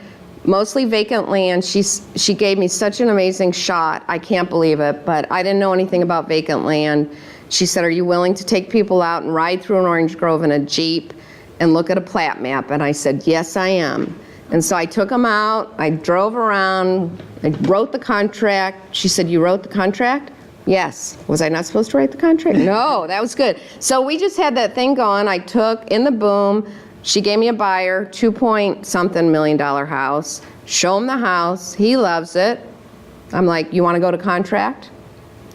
mostly vacant land. She gave me such an amazing shot. I can't believe it, but I didn't know anything about vacant land. She said, are you willing to take people out and ride through an orange grove in a Jeep and look at a plat map? And I said, yes, I am. And so I took them out, I drove around, I wrote the contract. She said, you wrote the contract? Yes. Was I not supposed to write the contract? No, that was good. So we just had that thing going. I took in the boom, she gave me a buyer, $2.something million house, show him the house, he loves it. I'm like, you want to go to contract?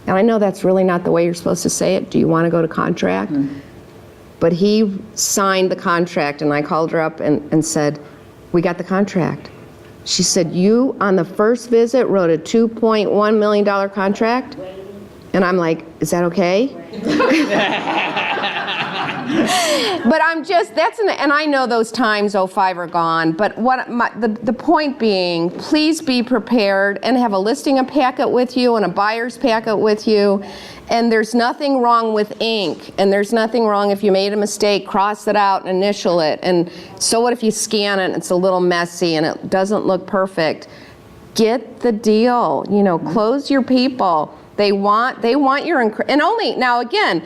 And I know that's really not the way you're supposed to say it. Do you want to go to contract? But he signed the contract, and I called her up and said, we got the contract. She said, you, on the first visit, wrote a $2.1 million contract? And I'm like, is that okay? But I'm just, and I know those times, 05 are gone, but the point being, please be prepared and have a listing packet with you and a buyer's packet with you. And there's nothing wrong with ink, and there's nothing wrong if you made a mistake, cross it out and initial it. And so what if you scan it and it's a little messy and it doesn't look perfect? Get the deal, you know, close your people. They want your, and only, now again,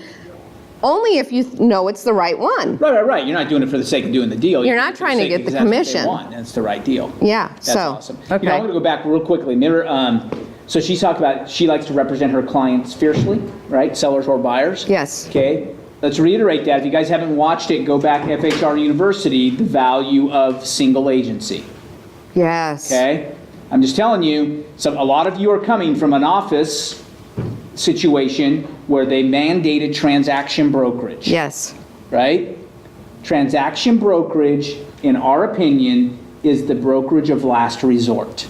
only if you know it's the right one. Right. You're not doing it for the sake of doing the deal. You're not trying to get the commission. That's the right deal. Yeah, That's awesome. Okay. You know, I'm going to go back real quickly. So she talked about she likes to represent her clients fiercely, right? Sellers or buyers. Yes. Okay. Let's reiterate that. If you guys haven't watched it, go back to FHR University, the value of single agency. Yes. Okay. I'm just telling you, a lot of you are coming from an office situation where they mandated transaction brokerage. Yes. Right? Transaction brokerage, in our opinion, is the brokerage of last resort.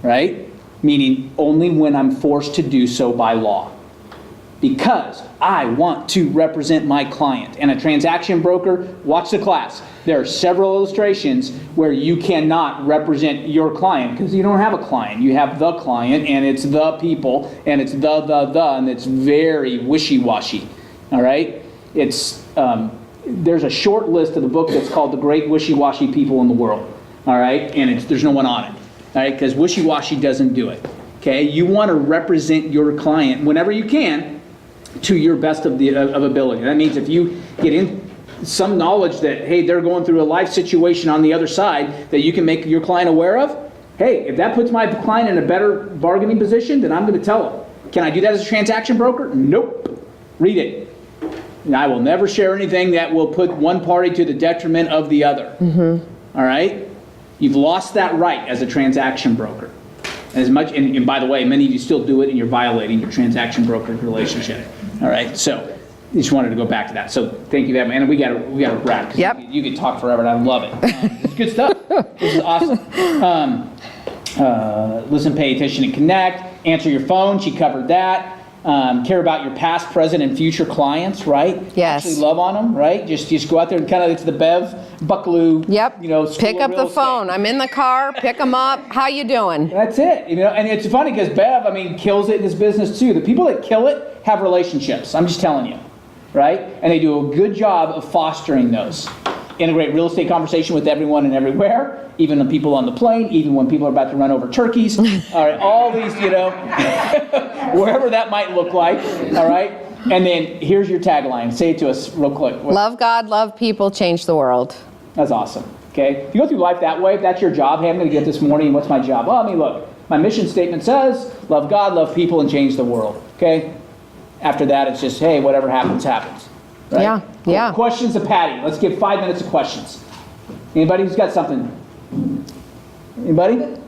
Right? Meaning only when I'm forced to do so by law. Because I want to represent my client. And a transaction broker, watch the class. There are several illustrations where you cannot represent your client because you don't have a client. You have the client, and it's the people, and it's and it's very wishy-washy. All right? It's there's a short list of the book that's called The Great Wishy-Washy People in the World. All right? And there's no one on it. All right? Because wishy-washy doesn't do it. Okay? You want to represent your client whenever you can to your best of ability. That means if you get in some knowledge that, hey, they're going through a life situation on the other side that you can make your client aware of, hey, if that puts my client in a better bargaining position, then I'm going to tell them. Can I do that as a transaction broker? Nope. Read it. And I will never share anything that will put one party to the detriment of the other. All right? You've lost that right as a transaction broker. And by the way, many of you still do it, and you're violating your transaction broker relationship. All right? So I just wanted to go back to that. So thank you, and we got to wrap. 'Cause Yep. You could talk forever, and I love it. It's good stuff. This is awesome. Listen, pay attention, and connect. Answer your phone. She covered that. Care about your past, present, and future clients, right? Yes. Actually love on them, right? Just go out there and kind of, it's the Bev Buckaloo. Yep. School Pick of up real the estate. phone. I'm in the car. Pick them up. How you doing? That's it. And it's funny because Bev, kills it in this business too. The people that kill it have relationships. I'm just telling you, right? And they do a good job of fostering those. Integrate real estate conversation with everyone and everywhere, even the people on the plane, even when people are about to run over turkeys. All right, all these, wherever that might look like. All right, and then here's your tagline. Say it to us real quick. Love God, love people, change the world. That's awesome. Okay, if you go through life that way, if that's your job, hey, I'm going to get this morning. What's my job? Oh, look, my mission statement says, love God, love people, and change the world. Okay. After that, it's just, hey, whatever happens, happens. Right? Yeah, yeah. Questions of Patti. Let's give 5 minutes of questions. Anybody who's got something? Anybody?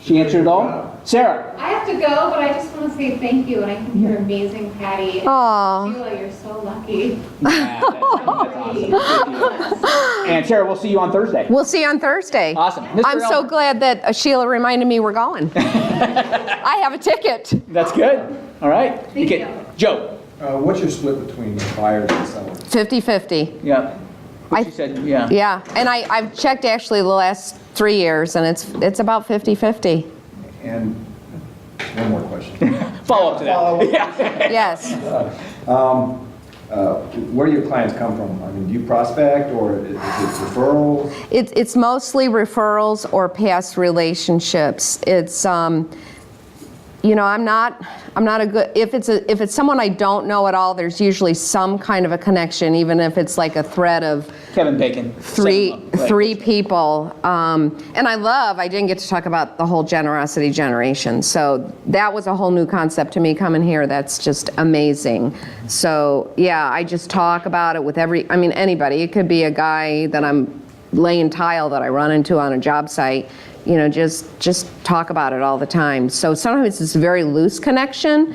She answered it all? Sarah? I have to go, but I just want to say thank you, and I think you're amazing, Patti. Aw. Sheila, you're so lucky. Yeah, that's awesome. And Sarah, we'll see you on Thursday. We'll see you on Thursday. Awesome. I'm so glad that Sheila reminded me we're going. I have a ticket. That's good. All right. Thank you. Joe? What's your split between buyers and sellers? 50-50. Yeah. She said, yeah. Yeah, and I've checked actually the last 3 years, and it's about 50-50. And one more question. Follow up to that. Yeah. Yes. Where do your clients come from? Do you prospect, or is it referrals? It's mostly referrals or past relationships. It's I'm not a good, if it's someone I don't know at all, there's usually some kind of a connection, even if it's like a thread of Kevin Bacon. three people. And I didn't get to talk about the whole generosity generation. So that was a whole new concept to me coming here. That's just amazing. So yeah, I just talk about it with anybody. It could be a guy that I'm laying tile that I run into on a job site. Just talk about it all the time. So sometimes it's a very loose connection.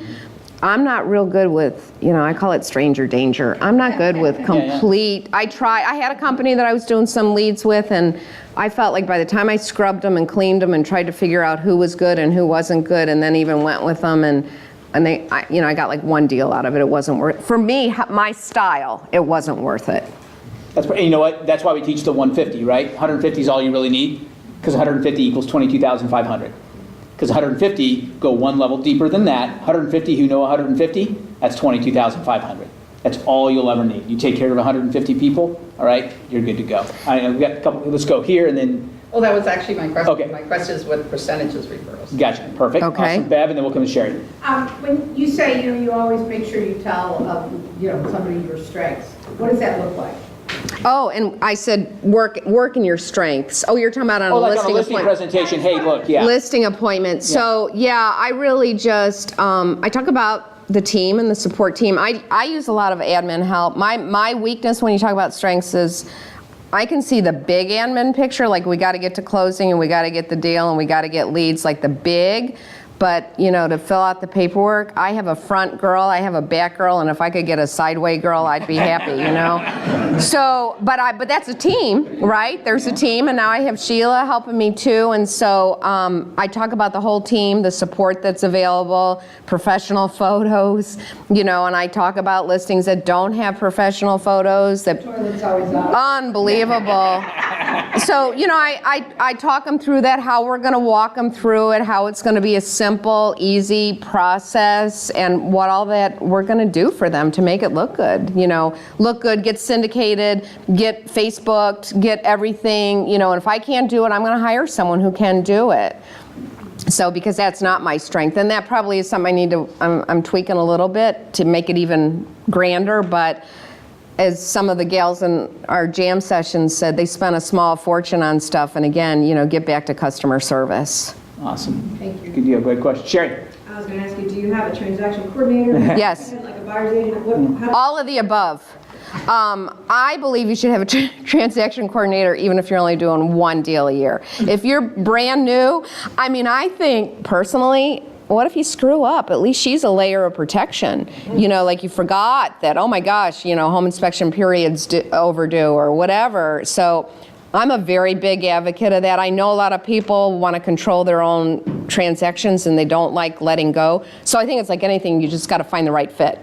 I'm not real good with, I call it stranger danger. I'm not good with complete, I had a company that I was doing some leads with, and I felt like by the time I scrubbed them and cleaned them and tried to figure out who was good and who wasn't good, and then even went with them, and I got like one deal out of it. It wasn't worth, for me, my style, it wasn't worth it. You know what? That's why we teach the 150, right? 150 is all you really need. Because 150 equals 22,500. Because 150 go one level deeper than that. 150 who know 150, that's 22,500. That's all you'll ever need. You take care of 150 people, all right, you're good to go. All right, we've got a couple, let's go here and then. Well, that was actually my question. Okay. My question is what percentages referrals? Gotcha, perfect. Okay. Awesome. Bev, and then we'll come to Sherry. When you say, you always make sure you tell, somebody your strengths, what does that look like? Oh, and I said work in your strengths. Oh, you're talking about on a Like listing on a listing appointment. presentation, hey, look, yeah. Listing appointment. So yeah, I really just, I talk about the team and the support team. I use a lot of admin help. My weakness when you talk about strengths is I can see the big admin picture, like we got to get to closing and we got to get the deal and we got to get leads, like the big. But, to fill out the paperwork, I have a front girl, I have a back girl, and if I could get a sideway girl, I'd be happy, So, but that's a team, right? There's a team, and now I have Sheila helping me too, and so I talk about the whole team, the support that's available, professional photos, and I talk about listings that don't have professional photos. Toilet's always up. Unbelievable. So, I talk them through that, how we're going to walk them through it, how it's going to be a simple, easy process, and what all that we're going to do for them to make it look good. Look good, get syndicated, get Facebooked, get everything, and if I can't do it, I'm going to hire someone who can do it. So, because that's not my strength, and that probably is something I need to, I'm tweaking a little bit to make it even grander, but as some of the gals in our jam sessions said, they spent a small fortune on stuff, and again, get back to customer service. Awesome. Thank you. Good deal. Great question. Sherry? I was going to ask you, do you have a transaction coordinator? Yes. Like a buyer's agent? All of the above. I believe you should have a transaction coordinator even if you're only doing one deal a year. If you're brand new, I think personally, what if you screw up? At least she's a layer of protection. Like you forgot that, oh my gosh, home inspection period's overdue or whatever. So I'm a very big advocate of that. I know a lot of people want to control their own transactions and they don't like letting go. So I think it's like anything, you just got to find the right fit.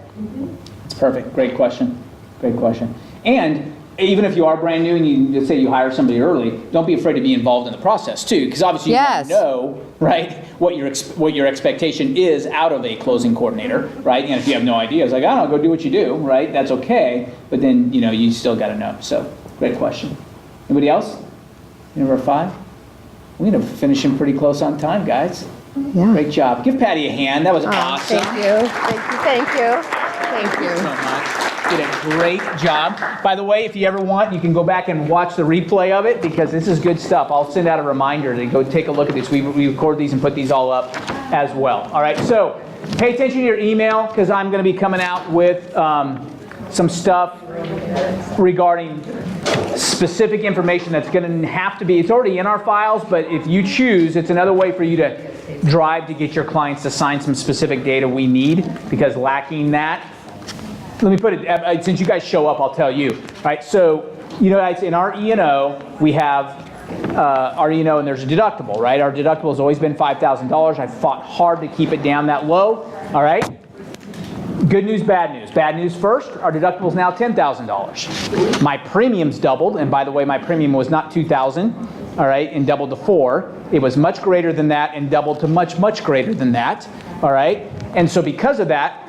That's perfect. Great question. Great question. And even if you are brand new and you just say you hire somebody early, don't be afraid to be involved in the process too, because obviously you want to know, right, what your expectation is out of a closing coordinator, right? And if you have no idea, it's like, I don't know, go do what you do, right? That's okay. But then you still got to know. So great question. Anybody else? Number 5. We're going to finish in pretty close on time, guys. Yeah. Great job. Give Patty a hand. That was awesome. Thank you. Thank you. Thank you. So much. Did a great job. By the way, if you ever want, you can go back and watch the replay of it because this is good stuff. I'll send out a reminder to go take a look at this. We record these and put these all up as well. All right, so pay attention to your email because I'm going to be coming out with some stuff regarding specific information that's going to have to be, it's already in our files, but if you choose, it's another way for you to drive to get your clients to sign some specific data we need, because lacking that, let me put it, since you guys show up, I'll tell you. All right, so, guys, in our E&O, we have our E&O, and there's a deductible, right? Our deductible has always been $5,000. I fought hard to keep it down that low, all right? Good news, bad news. Bad news first, our deductible is now $10,000. My premiums doubled, and by the way, my premium was not $2,000, all right, and doubled to $4,000. It was much greater than that and doubled to much, much greater than that, all right? And so because of that,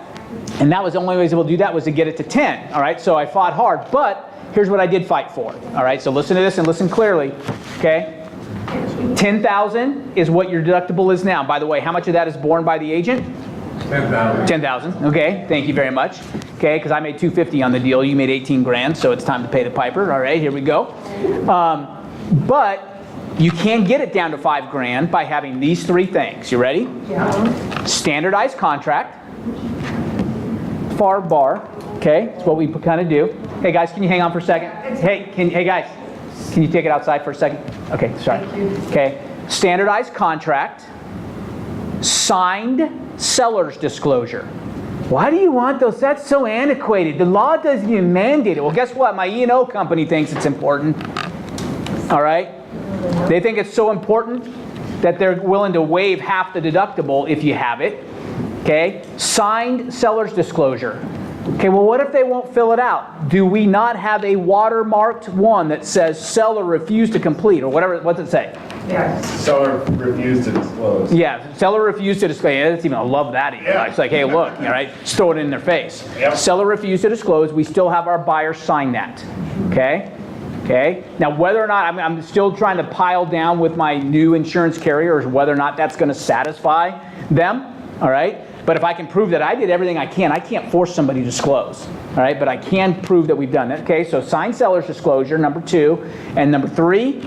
and that was the only way I was able to do that was to get it to 10, all right? So I fought hard, but here's what I did fight for, all right? So listen to this and listen clearly, okay? $10,000 is what your deductible is now. By the way, how much of that is borne by the agent? $10,000. $10,000, okay, thank you very much. Okay, because I made $250 on the deal, you made 18 grand, so it's time to pay the piper. All right, here we go. But you can get it down to 5 grand by having these 3 things. You ready? Yeah. Standardized contract, FAR bar, okay, that's what we kind of do. Hey guys, can you hang on for a second? Hey guys, can you take it outside for a second? Okay, sorry. Okay, standardized contract, signed seller's disclosure. Why do you want those? That's so antiquated. The law doesn't even mandate it. Well, guess what? My E&O company thinks it's important. All right? They think it's so important that they're willing to waive half the deductible if you have it. Okay? Signed seller's disclosure. Okay, well, what if they won't fill it out? Do we not have a watermarked one that says seller refused to complete or whatever? What's it say? Yes. Seller refused to disclose. Yeah, seller refused to disclose. Yeah, that's even, I love that email. Yeah. It's like, hey, look, all right, just throw it in their face. Yep. Seller refused to disclose. We still have our buyer sign that. Okay? Okay? Now, whether or not, I'm still trying to pile down with my new insurance carriers whether or not that's going to satisfy them. All right? But if I can prove that I did everything I can't force somebody to disclose. All right? But I can prove that we've done that. Okay? So signed seller's disclosure, number 2. And number 3,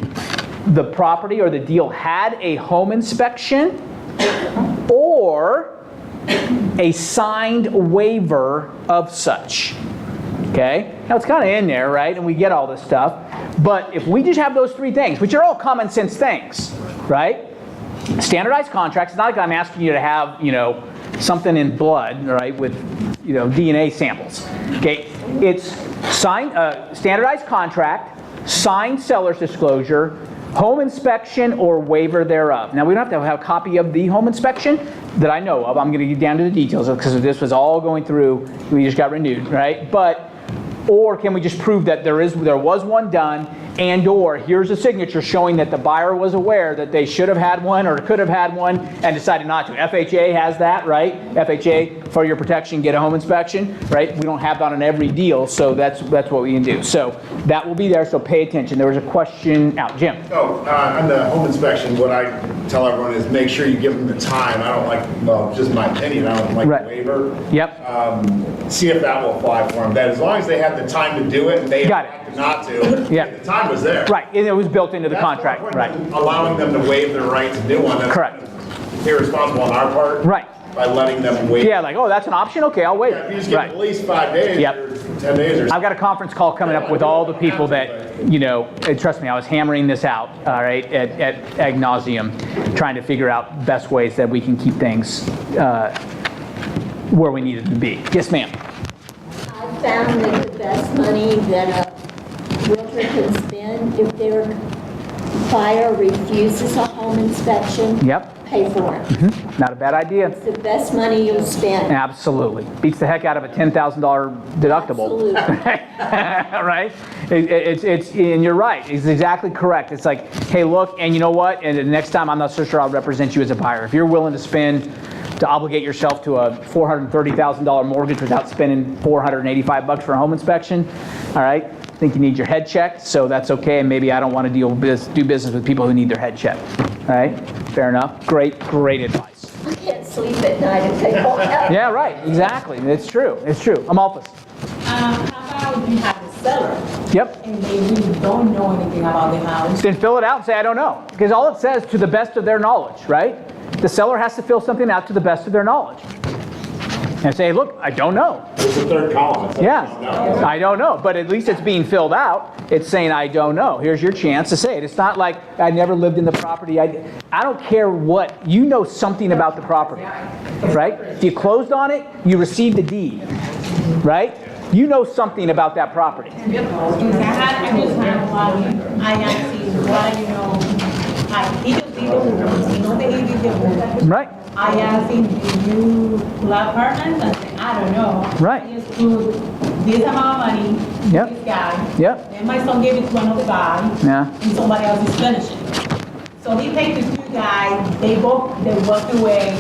the property or the deal had a home inspection or a signed waiver of such. Okay? Now it's kind of in there, right? And we get all this stuff. But if we just have those 3 things, which are all common sense things, right? Standardized contracts, it's not like I'm asking you to have, something in blood, right, with, DNA samples. Okay? It's signed, standardized contract, signed seller's disclosure, home inspection or waiver thereof. Now, we don't have to have a copy of the home inspection that I know of. I'm going to get down to the details because this was all going through. We just got renewed, right? Or can we just prove that there was one done and/or here's a signature showing that the buyer was aware that they should have had one or could have had one and decided not to. FHA has that, right? FHA, for your protection, get a home inspection, right? We don't have that on every deal, so that's what we can do. So that will be there, so pay attention. There was a question out. Jim? On the home inspection, what I tell everyone is make sure you give them the time. I don't like, well, just my opinion, I don't like the waiver. Yep. See if that will apply for them. That as long as they have the time to do it and they elected not to, the time was there. Right, it was built into the contract, right. Allowing them to waive their right to do one. That's correct. Irresponsible on our part. Right. By letting them wait. Yeah, like, oh, that's an option? Okay, I'll wait. Yeah, if you just give them at least 5 days or 10 days or something. I've got a conference call coming up with all the people that, you know, trust me, I was hammering this out, all right, at ad nauseum, trying to figure out best ways that we can keep things where we need it to be. Yes, ma'am. I found that the best money that a realtor can spend if their buyer refuses a home inspection, pay for it. Not a bad idea. It's the best money you'll spend. Absolutely. Beats the heck out of a $10,000 deductible. Right? And you're right. It's exactly correct. It's like, hey, look, and you know what? And the next time, I'm not so sure I'll represent you as a buyer. If you're willing to spend, to obligate yourself to a $430,000 mortgage without spending $485 for a home inspection, all right? I think you need your head checked, so that's okay, and maybe I don't want to do business with people who need their head checked. All right? Fair enough. Great advice. I can't sleep at night if they don't have. Yeah, right. Exactly. It's true. It's true. Amalphus. How about you have the seller? Yep. And they really don't know anything about the house. Then fill it out and say, I don't know. Because all it says, to the best of their knowledge, right? The seller has to fill something out to the best of their knowledge. And say, look, I don't know. It's the third column. Yeah, I don't know. But at least it's being filled out. It's saying, I don't know. Here's your chance to say it. It's not like I never lived in the property. I don't care what. You know something about the property, right? If you closed on it, you received the deed, right? You know something about that property. I just have one. I asked him, why, you know, he just did the work. You know that he did the work. Right. I asked him, do you love apartments? I said, I don't know. Right. I just put this amount of money to this guy. Yep. Then my son gave it to another guy. Yeah. And somebody else is finishing. So he paid the two guys. They walked away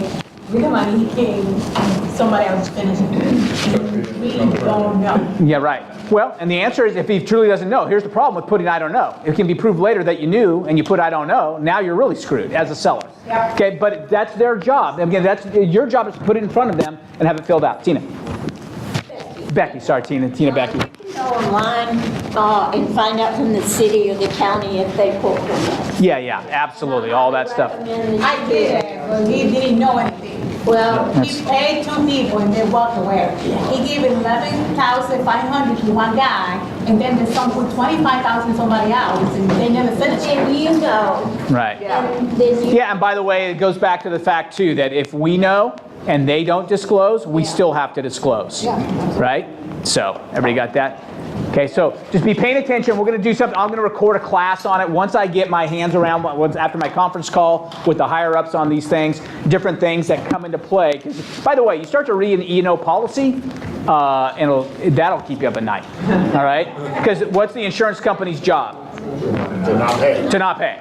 with the money. He came and somebody else finished it. We don't know. Yeah, right. Well, and the answer is if he truly doesn't know. Here's the problem with putting I don't know. It can be proved later that you knew and you put I don't know. Now you're really screwed as a seller. Yep. Okay, but that's their job. Again, that's your job is to put it in front of them and have it filled out. Tina. Becky, sorry, Tina. Becky. You can go online and find out from the city or the county if they pull permits. Yeah, absolutely. All that stuff. I did, but he didn't know anything. Well, he paid two people and they walked away. He gave $11,500 to one guy, and then the son put $25,000 to somebody else, and they never finished. And you know. Right. Yeah, and by the way, it goes back to the fact too that if we know and they don't disclose, we still have to disclose. Right? So, everybody got that? Okay, so just be paying attention. We're going to do something. I'm going to record a class on it once I get my hands around, after my conference call with the higher-ups on these things, different things that come into play. Because, by the way, you start to read an E&O policy, and that'll keep you up at night. All right? Because what's the insurance company's job? To not pay. To not pay.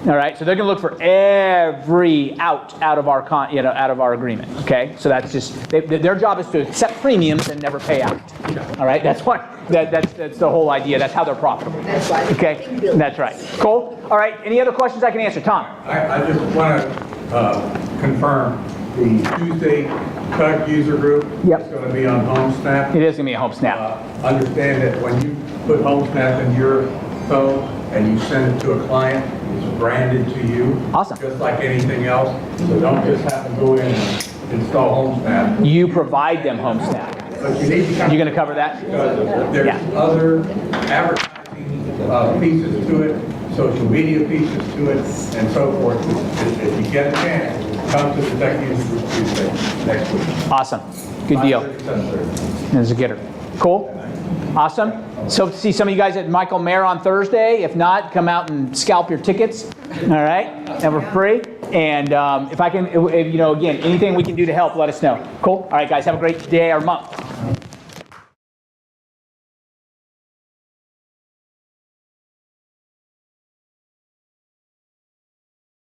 All right, so they're going to look for every out of our out of our agreement. Okay, so that's just their job is to accept premiums and never pay out. All right, that's what that's the whole idea. That's how they're profitable. That's right. Okay, that's right. Cool. All right, any other questions I can answer, Tom? I just want to confirm the Tuesday CUG user group is going to be on HomeSnap. It is going to be a HomeSnap. Understand that when you put HomeSnap in your phone and you send it to a client, it's branded to you. Awesome. Just like anything else. So don't just have to go in and install HomeSnap. You provide them HomeSnap. But you need to You going to cover that? There's other advertising pieces to it, social media pieces to it, and so forth. If you get a chance, come to the Tech User Group Tuesday next week. Awesome. Good deal. 5:30, 7:30. There's a getter. Cool. Awesome. So to see some of you guys at Michael Mayer on Thursday. If not, come out and scalp your tickets. All right, and we're free. And if I can, again, anything we can do to help, let us know. Cool. All right, guys, have a great day or month.